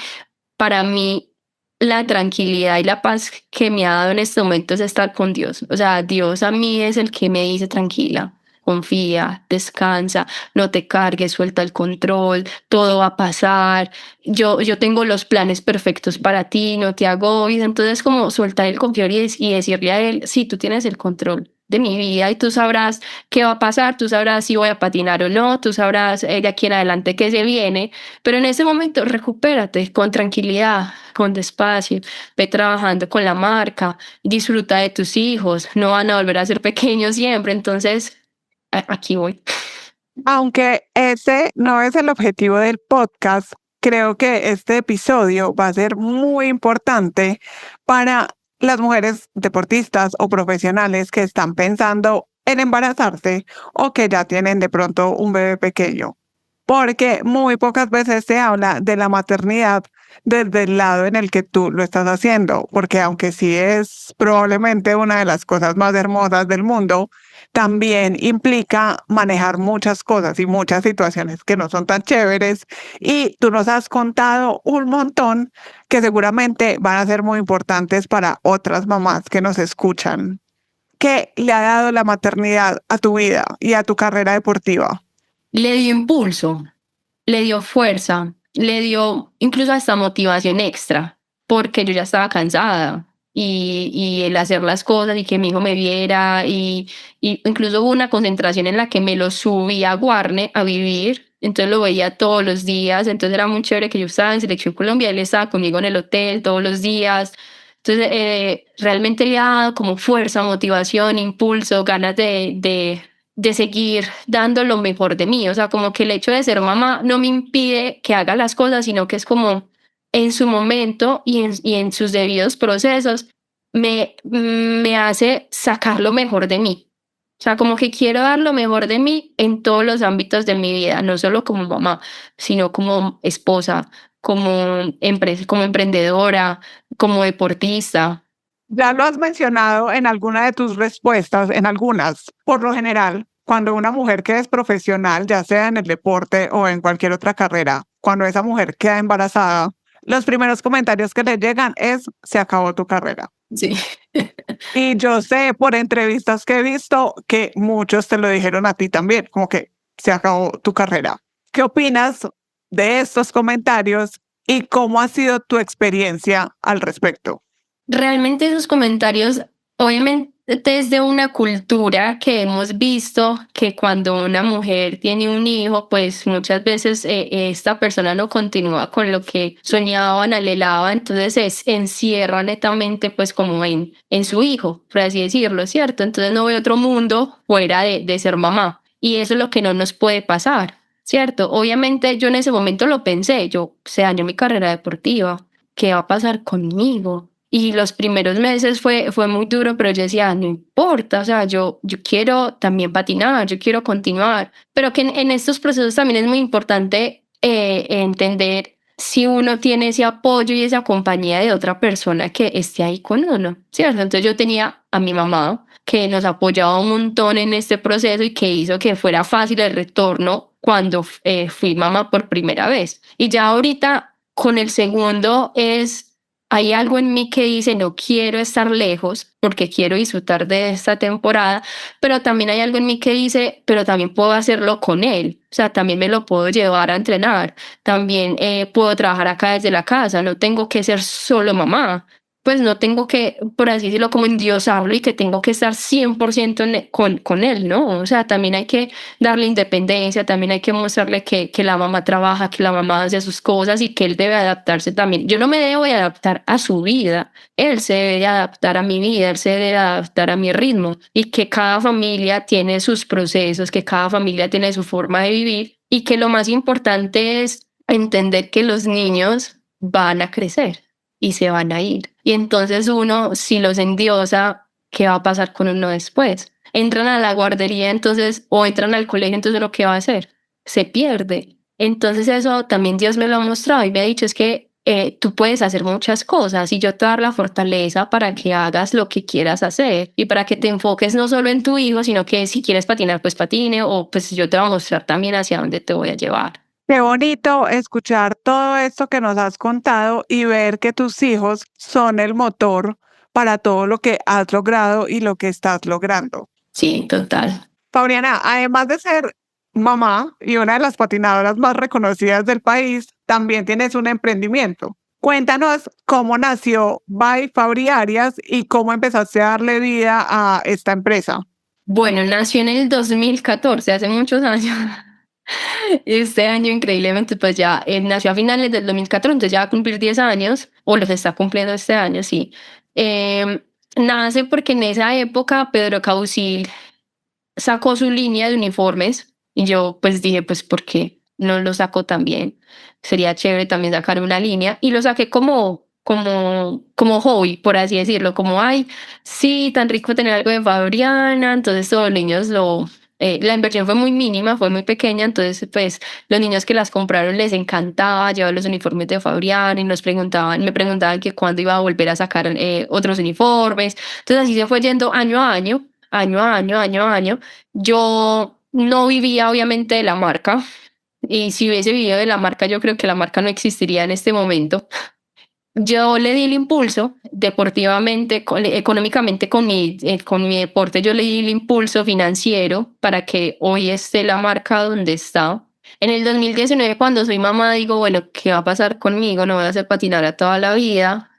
Para mí, la tranquilidad y la paz que me ha dado en este momento es estar con Dios. O sea, Dios a mí es el que me dice tranquila, confía, descansa, no te cargues, suelta el control, todo va a pasar. Yo tengo los planes perfectos para ti, no te agobies. Entonces, como soltar el confiar y decirle a él, sí, tú tienes el control de mi vida y tú sabrás qué va a pasar, tú sabrás si voy a patinar o no, tú sabrás de aquí en adelante qué se viene, pero en ese momento recupérate con tranquilidad, con despacio, ve trabajando con la marca, disfruta de tus hijos, no van a volver a ser pequeños siempre, entonces aquí voy. Aunque ese no es el objetivo del podcast, creo que este episodio va a ser muy importante para las mujeres deportistas o profesionales que están pensando en embarazarse o que ya tienen de pronto un bebé pequeño. Porque muy pocas veces se habla de la maternidad desde el lado en el que tú lo estás haciendo, porque aunque sí es probablemente una de las cosas más hermosas del mundo, también implica manejar muchas cosas y muchas situaciones que no son tan chéveres. Y tú nos has contado un montón que seguramente van a ser muy importantes para otras mamás que nos escuchan. ¿Qué le ha dado la maternidad a tu vida y a tu carrera deportiva? Le dio impulso, le dio fuerza, le dio incluso hasta motivación extra, porque yo ya estaba cansada y el hacer las cosas y que mi hijo me viera y incluso hubo una concentración en la que me lo subí a Guarne a vivir, entonces lo veía todos los días, entonces era muy chévere que yo estaba en Selección Colombia, él estaba conmigo en el hotel todos los días, entonces realmente le ha dado como fuerza, motivación, impulso, ganas de seguir dando lo mejor de mí. O sea, como que el hecho de ser mamá no me impide que haga las cosas, sino que es como en su momento y en sus debidos procesos me hace sacar lo mejor de mí. O sea, como que quiero dar lo mejor de mí en todos los ámbitos de mi vida, no solo como mamá, sino como esposa, como emprendedora, como deportista. Ya lo has mencionado en alguna de tus respuestas, en algunas. Por lo general, cuando una mujer que es profesional, ya sea en el deporte o en cualquier otra carrera, cuando esa mujer queda embarazada, los primeros comentarios que le llegan es, se acabó tu carrera. Sí. Y yo sé por entrevistas que he visto que muchos te lo dijeron a ti también, como que se acabó tu carrera. ¿Qué opinas de estos comentarios y cómo ha sido tu experiencia al respecto? Realmente esos comentarios, obviamente desde una cultura que hemos visto que cuando una mujer tiene un hijo, pues muchas veces esta persona no continúa con lo que soñaban, anhelaba, entonces se encierra netamente pues como en su hijo, por así decirlo, ¿cierto? Entonces no ve otro mundo fuera de ser mamá y eso es lo que no nos puede pasar, ¿cierto? Obviamente yo en ese momento lo pensé, yo se dañó mi carrera deportiva, ¿qué va a pasar conmigo? Y los primeros meses fue muy duro, pero yo decía, no importa, o sea, yo quiero también patinar, yo quiero continuar, pero que en estos procesos también es muy importante entender si uno tiene ese apoyo y esa compañía de otra persona que esté ahí con uno, ¿cierto? Entonces yo tenía a mi mamá que nos apoyaba un montón en este proceso y que hizo que fuera fácil el retorno cuando fui mamá por primera vez. Y ya ahorita con el segundo hay algo en mí que dice, no quiero estar lejos porque quiero disfrutar de esta temporada, pero también hay algo en mí que dice, pero también puedo hacerlo con él, o sea, también me lo puedo llevar a entrenar, también puedo trabajar acá desde la casa, no tengo que ser solo mamá, pues no tengo que, por así decirlo, como endiosarlo y que tengo que estar 100% con él, ¿no? O sea, también hay que darle independencia, también hay que mostrarle que la mamá trabaja, que la mamá hace sus cosas y que él debe adaptarse también. Yo no me debo de adaptar a su vida, él se debe de adaptar a mi vida, él se debe de adaptar a mi ritmo y que cada familia tiene sus procesos, que cada familia tiene su forma de vivir y que lo más importante es entender que los niños van a crecer y se van a ir. Y entonces uno, si los endiosa, ¿qué va a pasar con uno después? Entran a la guardería entonces o entran al colegio, entonces ¿lo que va a hacer? Se pierde. Entonces eso también Dios me lo ha mostrado y me ha dicho es que tú puedes hacer muchas cosas y yo te voy a dar la fortaleza para que hagas lo que quieras hacer y para que te enfoques no solo en tu hijo, sino que si quieres patinar, pues patine o pues yo te voy a mostrar también hacia dónde te voy a llevar. Qué bonito escuchar todo esto que nos has contado y ver que tus hijos son el motor para todo lo que has logrado y lo que estás logrando. Sí, total. Fabriana, además de ser mamá y una de las patinadoras más reconocidas del país, también tienes un emprendimiento. Cuéntanos cómo nació By Fabri Arias y cómo empezaste a darle vida a esta empresa. Bueno, nació en el 2014, hace muchos años. Este año, increíblemente, pues ya nació a finales del 2014, entonces ya va a cumplir 10 años, o los está cumpliendo este año, sí. Nace porque en esa época Pedro Causil sacó su línea de uniformes y yo pues dije, pues, ¿por qué no lo saco también? Sería chévere también sacar una línea y lo saqué como hobby, por así decirlo, como, ay, sí, tan rico tener algo de Fabriana, entonces todos los niños la inversión fue muy mínima, fue muy pequeña, entonces pues los niños que las compraron les encantaba llevar los uniformes de Fabriana y me preguntaban que cuándo iba a volver a sacar otros uniformes, entonces así se fue yendo año a año, año a año, año a año. Yo no vivía obviamente de la marca y si hubiese vivido de la marca, yo creo que la marca no existiría en este momento. Yo le di el impulso deportivamente, económicamente con mi deporte, yo le di el impulso financiero para que hoy esté la marca donde está. En el 2019, cuando soy mamá, digo, bueno, ¿qué va a pasar conmigo? No voy a hacer patinar a toda la vida,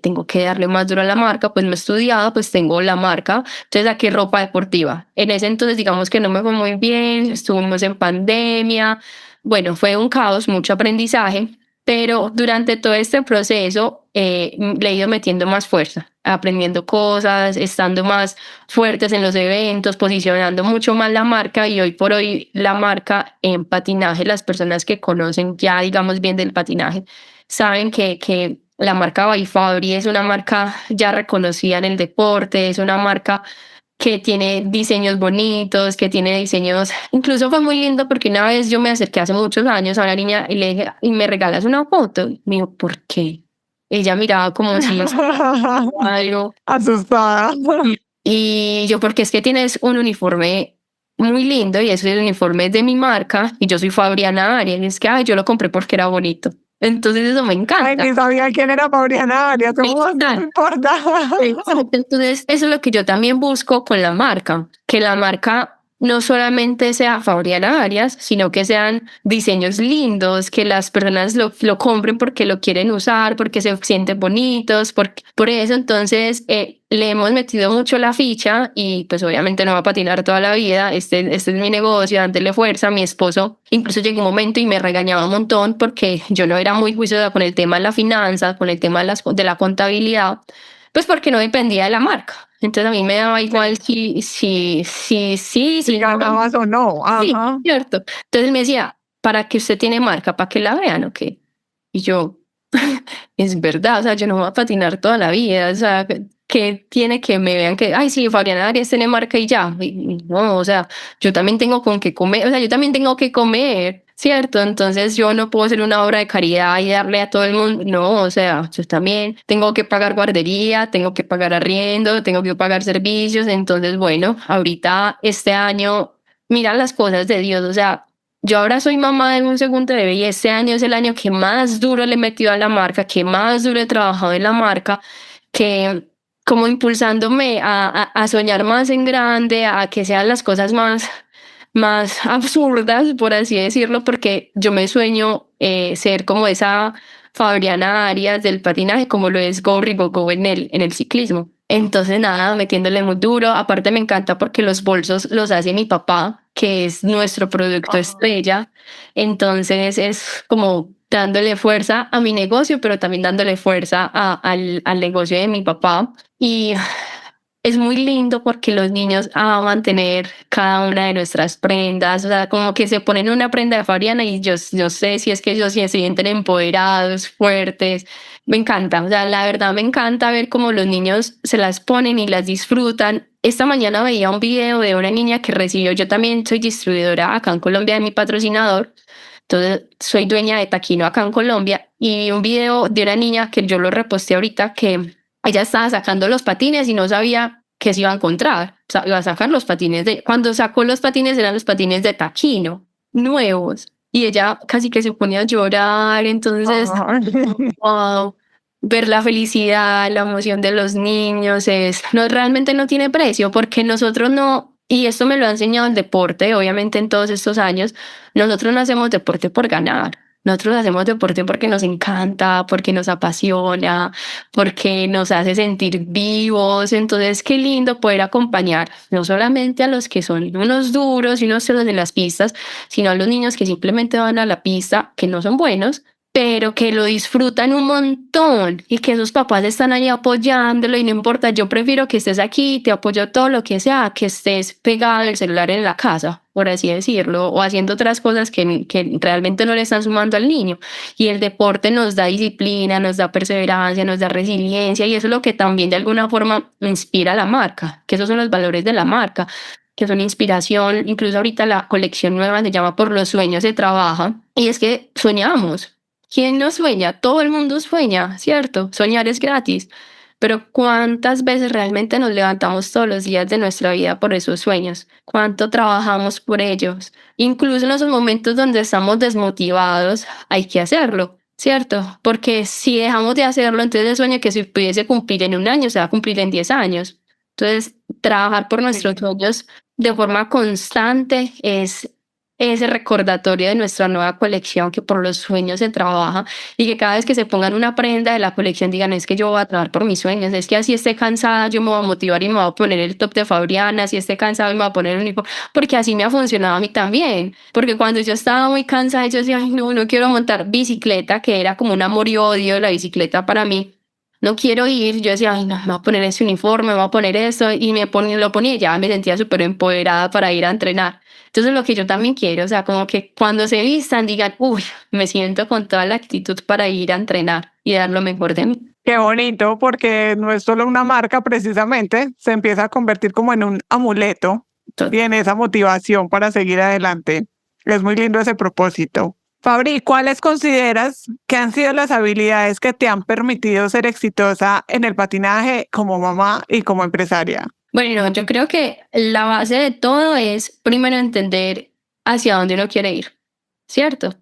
tengo que darle más duro a la marca, pues no he estudiado, pues tengo la marca, entonces saqué ropa deportiva. En ese entonces, digamos que no me fue muy bien, estuvimos en pandemia, bueno, fue un caos, mucho aprendizaje, pero durante todo este proceso le he ido metiendo más fuerza, aprendiendo cosas, estando más fuertes en los eventos, posicionando mucho más la marca y hoy por hoy la marca en patinaje, las personas que conocen ya digamos bien del patinaje, saben que la marca By Fabri es una marca ya reconocida en el deporte, es una marca que tiene diseños bonitos, que tiene diseños, incluso fue muy lindo porque una vez yo me acerqué hace muchos años a una niña y le dije, ¿y me regalas una foto? Y me dijo, ¿por qué? Ella miraba como si algo. Asustada. Y yo, porque es que tienes un uniforme muy lindo y ese es el uniforme de mi marca y yo soy Fabriana Arias y es que ay, yo lo compré porque era bonito. Entonces eso me Ay, encanta. ni sabía quién era Fabriana Arias, ¿cómo no Exacto. importa? Exacto. Entonces, eso es lo que yo también busco con la marca, que la marca no solamente sea Fabriana Arias, sino que sean diseños lindos, que las personas lo compren porque lo quieren usar, porque se sienten bonitos, por eso entonces le hemos metido mucho la ficha y pues obviamente no va a patinar toda la vida, este es mi negocio, dándole fuerza. Mi esposo incluso llegó un momento y me regañaba un montón porque yo no era muy juiciosa con el tema de la finanza, con el tema de la contabilidad, pues porque no dependía de la marca. Entonces a mí me daba igual Si no. ganabas o no. Sí, Ajá. cierto. Entonces él me decía, ¿para qué usted tiene marca? ¿Para que la vean o qué? Y yo, es verdad, o sea, yo no voy a patinar toda la vida, o sea, que tiene que me vean que, ay, sí, Fabiana Arias tiene marca y ya. Y no, o sea, yo también tengo con qué comer, o sea, yo también tengo que comer, ¿cierto? Entonces yo no puedo hacer una obra de caridad y darle a todo el mundo, no, o sea, yo también tengo que pagar guardería, tengo que pagar arriendo, tengo que pagar servicios, entonces, bueno, ahorita este año, mira las cosas de Dios, o sea, yo ahora soy mamá de un segundo bebé y este año es el año que más duro le he metido a la marca, que más duro he trabajado en la marca, que como impulsándome a soñar más en grande, a que sean las cosas más absurdas, por así decirlo, porque yo me sueño ser como esa Fabriana Arias del patinaje, como lo es Go Rigogo en el ciclismo. Entonces, nada, metiéndole muy duro. Aparte, me encanta porque los bolsos los hace mi papá, que es nuestro producto estrella. Entonces, es como dándole fuerza a mi negocio, pero también dándole fuerza al negocio de mi papá. Y es muy lindo porque los niños aman tener cada una de nuestras prendas, o sea, como que se ponen una prenda de Fabriana y yo sé si es que ellos se sienten empoderados, fuertes. Me encanta, o sea, la verdad me encanta ver cómo los niños se las ponen y las disfrutan. Esta mañana veía un video de una niña que recibió, yo también soy distribuidora acá en Colombia de mi patrocinador, entonces soy dueña de Taquino acá en Colombia y vi un video de una niña que yo lo reposté ahorita que ella estaba sacando los patines y no sabía qué se iba a encontrar. O sea, iba a sacar los patines cuando sacó los patines eran los patines de Taquino, nuevos. y ella casi que se pone a llorar, entonces, Ay. wow, ver la felicidad, la emoción de los niños no, realmente no tiene precio, porque nosotros no, y esto me lo ha enseñado el deporte, obviamente en todos estos años, nosotros no hacemos deporte por ganar. Nosotros hacemos deporte porque nos encanta, porque nos apasiona, porque nos hace sentir vivos. Entonces, qué lindo poder acompañar no solamente a los que son unos duros y unos celos en las pistas, sino a los niños que simplemente van a la pista, que no son buenos, pero que lo disfrutan un montón y que sus papás están ahí apoyándolo y no importa, yo prefiero que estés aquí, te apoyo todo lo que sea, que estés pegado al celular en la casa, por así decirlo, o haciendo otras cosas que realmente no le están sumando al niño. Y el deporte nos da disciplina, nos da perseverancia, nos da resiliencia y eso es lo que también de alguna forma inspira a la marca, que esos son los valores de la marca, que son inspiración. Incluso ahorita la colección nueva se llama Por los sueños se trabaja y es que soñamos. ¿Quién no sueña? Todo el mundo sueña, ¿cierto? Soñar es gratis. Pero ¿cuántas veces realmente nos levantamos todos los días de nuestra vida por esos sueños? ¿Cuánto trabajamos por ellos? Incluso en esos momentos donde estamos desmotivados, hay que hacerlo, ¿cierto? Porque si dejamos de hacerlo, entonces el sueño que se pudiese cumplir en un año se va a cumplir en 10 años. Entonces, trabajar por nuestros Sí. sueños de forma constante es ese recordatorio de nuestra nueva colección, que por los sueños se trabaja y que cada vez que se pongan una prenda de la colección digan, es que yo voy a trabajar por mis sueños, es que así esté cansada, yo me voy a motivar y me voy a poner el top de Fabriana, así esté cansada y me voy a poner el uniforme, porque así me ha funcionado a mí también, porque cuando yo estaba muy cansada, yo decía, ay, no, no quiero montar bicicleta, que era como un amor y odio la bicicleta para mí. No quiero ir, yo decía, ay, no, me voy a poner ese uniforme, me voy a poner eso, y lo ponía y ya me sentía súper empoderada para ir a entrenar. Entonces, lo que yo también quiero, o sea, como que cuando se vistan digan, uy, me siento con toda la actitud para ir a entrenar y dar lo mejor de mí. Qué bonito, porque no es solo una marca precisamente, se empieza a convertir como en un amuleto y en esa motivación para seguir adelante. Es muy lindo ese propósito. Fabri, ¿cuáles consideras que han sido las habilidades que te han permitido ser exitosa en el patinaje como mamá y como empresaria? Bueno, yo creo que la base de todo es primero entender hacia dónde uno quiere ir, ¿cierto?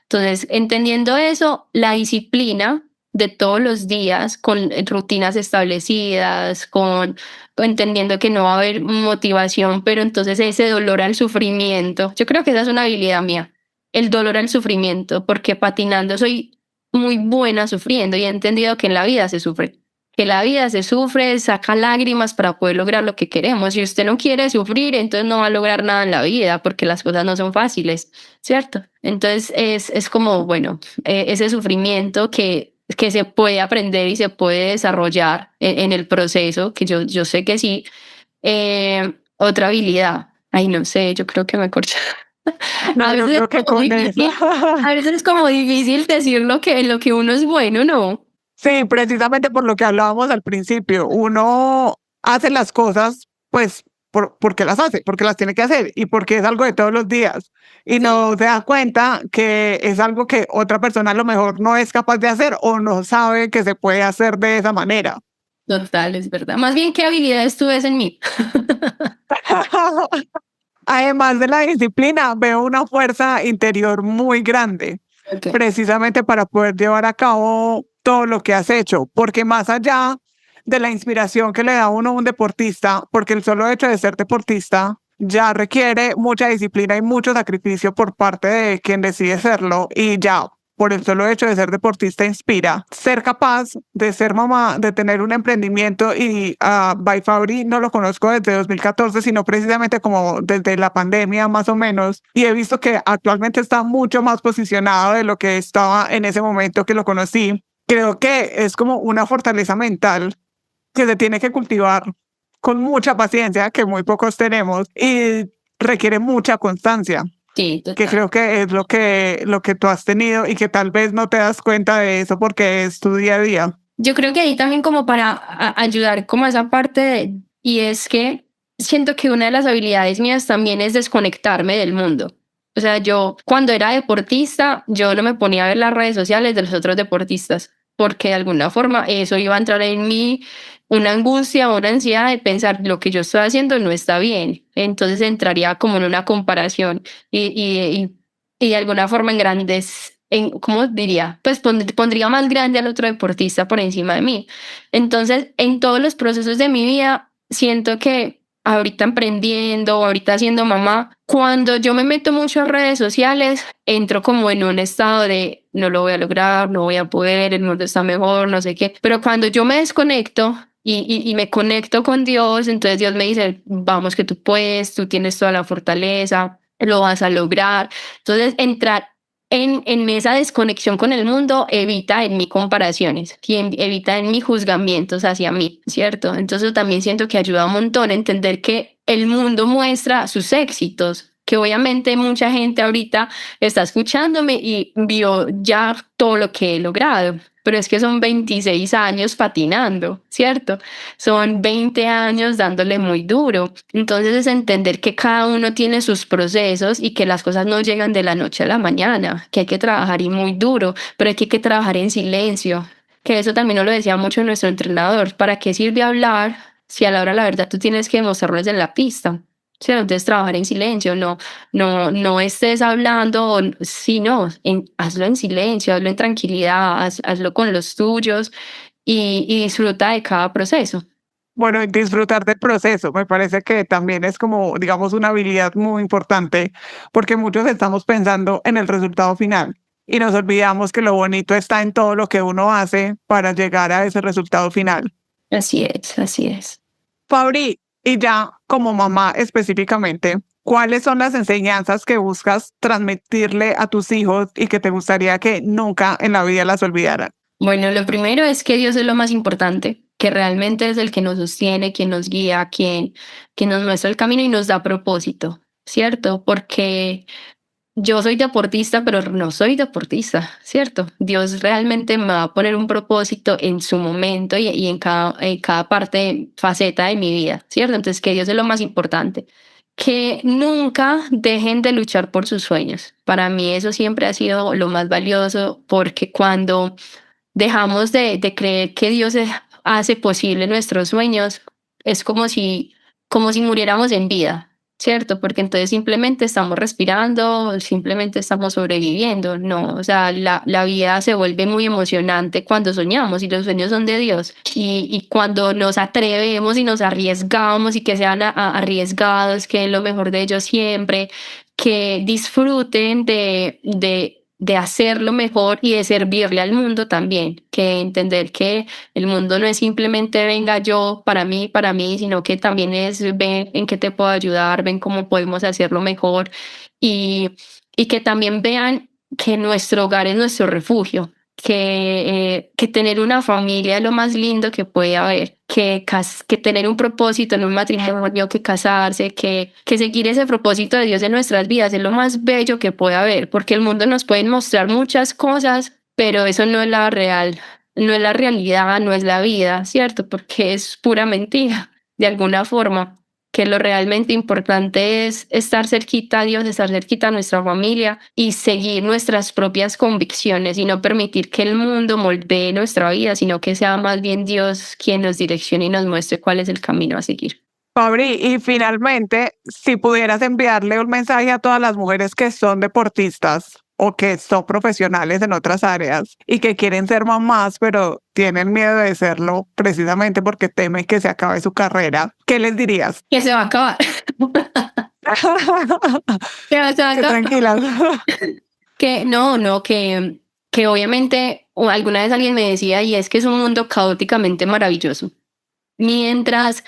Entonces, entendiendo eso, la disciplina de todos los días, con rutinas establecidas, con entendiendo que no va a haber motivación, pero entonces ese dolor al sufrimiento, yo creo que esa es una habilidad mía, el dolor al sufrimiento, porque patinando soy muy buena sufriendo y he entendido que en la vida se sufre, que la vida se sufre, saca lágrimas para poder lograr lo que queremos. Si usted no quiere sufrir, entonces no va a lograr nada en la vida porque las cosas no son fáciles, ¿cierto? Entonces es como, bueno, ese sufrimiento que se puede aprender y se puede desarrollar en el proceso, que yo sé que sí. Otra habilidad, ay, no sé, yo creo que me corché. No, A yo veces es creo que como con eso. difícil, a veces es como difícil decir lo que uno es bueno, ¿no? Sí, precisamente por lo que hablábamos al principio, uno hace las cosas, pues, porque las hace, porque las tiene que hacer y porque es algo de todos los días. Y Sí. no se da cuenta que es algo que otra persona a lo mejor no es capaz de hacer o no sabe que se puede hacer de esa manera. Total, es verdad. Más bien, ¿qué habilidades tú ves en mí? Además de la disciplina, veo una fuerza interior muy grande, Ok. precisamente para poder llevar a cabo todo lo que has hecho, porque más allá de la inspiración que le da a uno un deportista, porque el solo hecho de ser deportista ya requiere mucha disciplina y mucho sacrificio por parte de quien decide serlo y ya por el solo hecho de ser deportista inspira. Ser capaz de ser mamá, de tener un emprendimiento y By Fabri no lo conozco desde 2014, sino precisamente como desde la pandemia más o menos. Y he visto que actualmente está mucho más posicionado de lo que estaba en ese momento que lo conocí. Creo que es como una fortaleza mental que se tiene que cultivar con mucha paciencia, que muy pocos tenemos, y requiere mucha constancia, Sí, que total. creo que es lo que tú has tenido y que tal vez no te das cuenta de eso porque es tu día a día. Yo creo que ahí también como para ayudar como a esa parte y es que siento que una de las habilidades mías también es desconectarme del mundo. O sea, yo cuando era deportista, yo no me ponía a ver las redes sociales de los otros deportistas, porque de alguna forma eso iba a entrar en mí una angustia o una ansiedad de pensar lo que yo estoy haciendo no está bien. Entonces entraría como en una comparación y y de alguna forma ¿cómo diría? Pues pondría más grande al otro deportista por encima de mí. Entonces, en todos los procesos de mi vida, siento que ahorita emprendiendo, ahorita siendo mamá, cuando yo me meto mucho en redes sociales, entro como en un estado de no lo voy a lograr, no voy a poder, el mundo está mejor, no sé qué. Pero cuando yo me desconecto y me conecto con Dios, entonces Dios me dice, vamos que tú puedes, tú tienes toda la fortaleza, lo vas a lograr. Entonces, entrar en esa desconexión con el mundo evita en mí comparaciones y evita en mí juzgamientos hacia mí, ¿cierto? Entonces también siento que ayuda un montón a entender que el mundo muestra sus éxitos, que obviamente mucha gente ahorita está escuchándome y vio ya todo lo que he logrado, pero es que son 26 años patinando, ¿cierto? Son 20 años dándole muy duro. Entonces es entender que cada uno tiene sus procesos y que las cosas no llegan de la noche a la mañana, que hay que trabajar y muy duro, pero hay que trabajar en silencio, que eso también nos lo decía mucho nuestro entrenador. ¿Para qué sirve hablar si a la hora de la verdad tú tienes que mostrarles en la pista? Sí, entonces trabajar en silencio, no estés hablando, sino hazlo en silencio, hazlo en tranquilidad, hazlo con los tuyos y disfruta de cada proceso. Bueno, y disfrutar del proceso, me parece que también es como, digamos, una habilidad muy importante, porque muchos estamos pensando en el resultado final y nos olvidamos que lo bonito está en todo lo que uno hace para llegar a ese resultado final. Así es, así es. Fabri, y ya como mamá específicamente, ¿cuáles son las enseñanzas que buscas transmitirle a tus hijos y que te gustaría que nunca en la vida las olvidaran? Bueno, lo primero es que Dios es lo más importante, que realmente es el que nos sostiene, quien nos guía, quien nos muestra el camino y nos da propósito, ¿cierto? Porque yo soy deportista, pero no soy deportista, ¿cierto? Dios realmente me va a poner un propósito en su momento y en cada parte, faceta de mi vida, ¿cierto? Entonces, que Dios es lo más importante. Que nunca dejen de luchar por sus sueños. Para mí eso siempre ha sido lo más valioso porque cuando dejamos de creer que Dios hace posible nuestros sueños, es como si muriéramos en vida, ¿cierto? Porque entonces simplemente estamos respirando, simplemente estamos sobreviviendo, ¿no? O sea, la vida se vuelve muy emocionante cuando soñamos y los sueños son de Dios. Y cuando nos atrevemos y nos arriesgamos y que sean arriesgados, que es lo mejor de ellos siempre, que disfruten de hacerlo mejor y de servirle al mundo también, que entender que el mundo no es simplemente venga yo para mí, sino que también es ven en qué te puedo ayudar, ven cómo podemos hacerlo mejor y que también vean que nuestro hogar es nuestro refugio, que tener una familia es lo más lindo que puede haber, que tener un propósito en un matrimonio, que casarse, que seguir ese propósito de Dios en nuestras vidas es lo más bello que puede haber, porque el mundo nos puede mostrar muchas cosas, pero eso no es la real, no es la realidad, no es la vida, ¿cierto? Porque es pura mentira, de alguna forma que lo realmente importante es estar cerquita a Dios, estar cerquita a nuestra familia y seguir nuestras propias convicciones y no permitir que el mundo moldee nuestra vida, sino que sea más bien Dios quien nos direccione y nos muestre cuál es el camino a seguir. Fabri, y finalmente, si pudieras enviarle un mensaje a todas las mujeres que son deportistas o que son profesionales en otras áreas y que quieren ser mamás, pero tienen miedo de serlo precisamente porque temen que se acabe su carrera, ¿qué les dirías? Que se va a acabar. Que se va a Que acabar. tranquilas. Que obviamente o alguna vez alguien me decía, y es que es un mundo caóticamente maravilloso. Mientras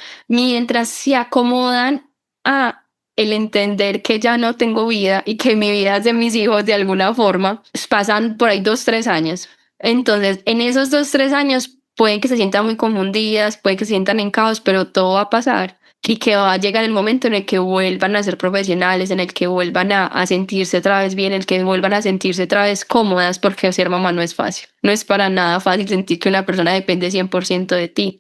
se acomodan a el entender que ya no tengo vida y que mi vida es de mis hijos de alguna forma, pasan por ahí 2, 3 años. Entonces, en esos 2, 3 años pueden que se sientan muy confundidas, puede que se sientan en caos, pero todo va a pasar y que va a llegar el momento en el que vuelvan a ser profesionales, en el que vuelvan a sentirse otra vez bien, en el que vuelvan a sentirse otra vez cómodas, porque ser mamá no es fácil. No es para nada fácil sentir que una persona depende 100% de ti,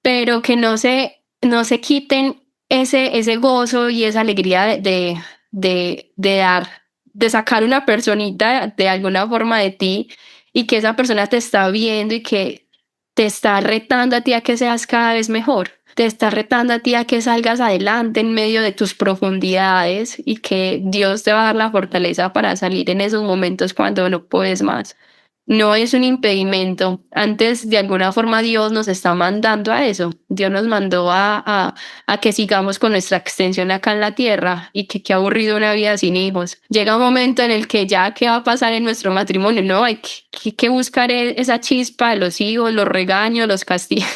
pero que no se quiten ese gozo y esa alegría de sacar una personita de alguna forma de ti y que esa persona te está viendo y que te está retando a ti a que seas cada vez mejor, te está retando a ti a que salgas adelante en medio de tus profundidades y que Dios te va a dar la fortaleza para salir en esos momentos cuando no puedes más. No es un impedimento. Antes, de alguna forma, Dios nos está mandando a eso. Dios nos mandó a que sigamos con nuestra extensión acá en la tierra y que qué aburrido una vida sin hijos. Llega un momento en el que ya, ¿qué va a pasar en nuestro matrimonio? No, hay que buscar esa chispa de los hijos, los regaños, los castigos.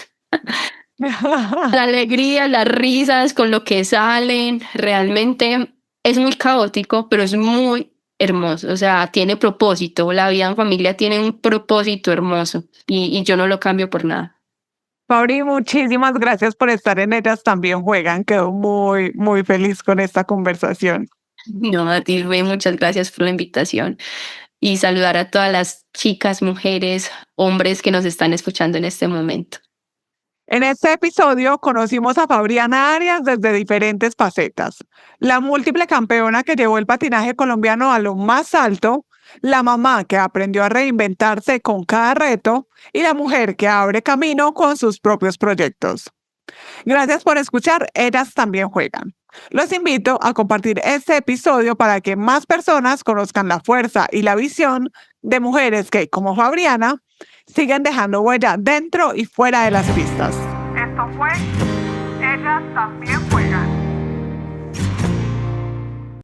La alegría, las risas con lo que salen, realmente es muy caótico, pero es muy hermoso, o sea, tiene propósito, la vida en familia tiene un propósito hermoso y yo no lo cambio por nada. Fabri, muchísimas gracias por estar en Ellas También Juegan. Quedo muy, muy feliz con esta conversación. No, a ti, Rubén, muchas gracias por la invitación y saludar a todas las chicas, mujeres, hombres que nos están escuchando en este momento. En este episodio conocimos a Fabriana Arias desde diferentes facetas. La múltiple campeona que llevó el patinaje colombiano a lo más alto, la mamá que aprendió a reinventarse con cada reto y la mujer que abre camino con sus propios proyectos. Gracias por escuchar Ellas También Juegan. Los invito a compartir este episodio para que más personas conozcan la fuerza y la visión de mujeres que, como Fabriana, siguen dejando huella dentro y fuera de las pistas. Esto fue Ellas También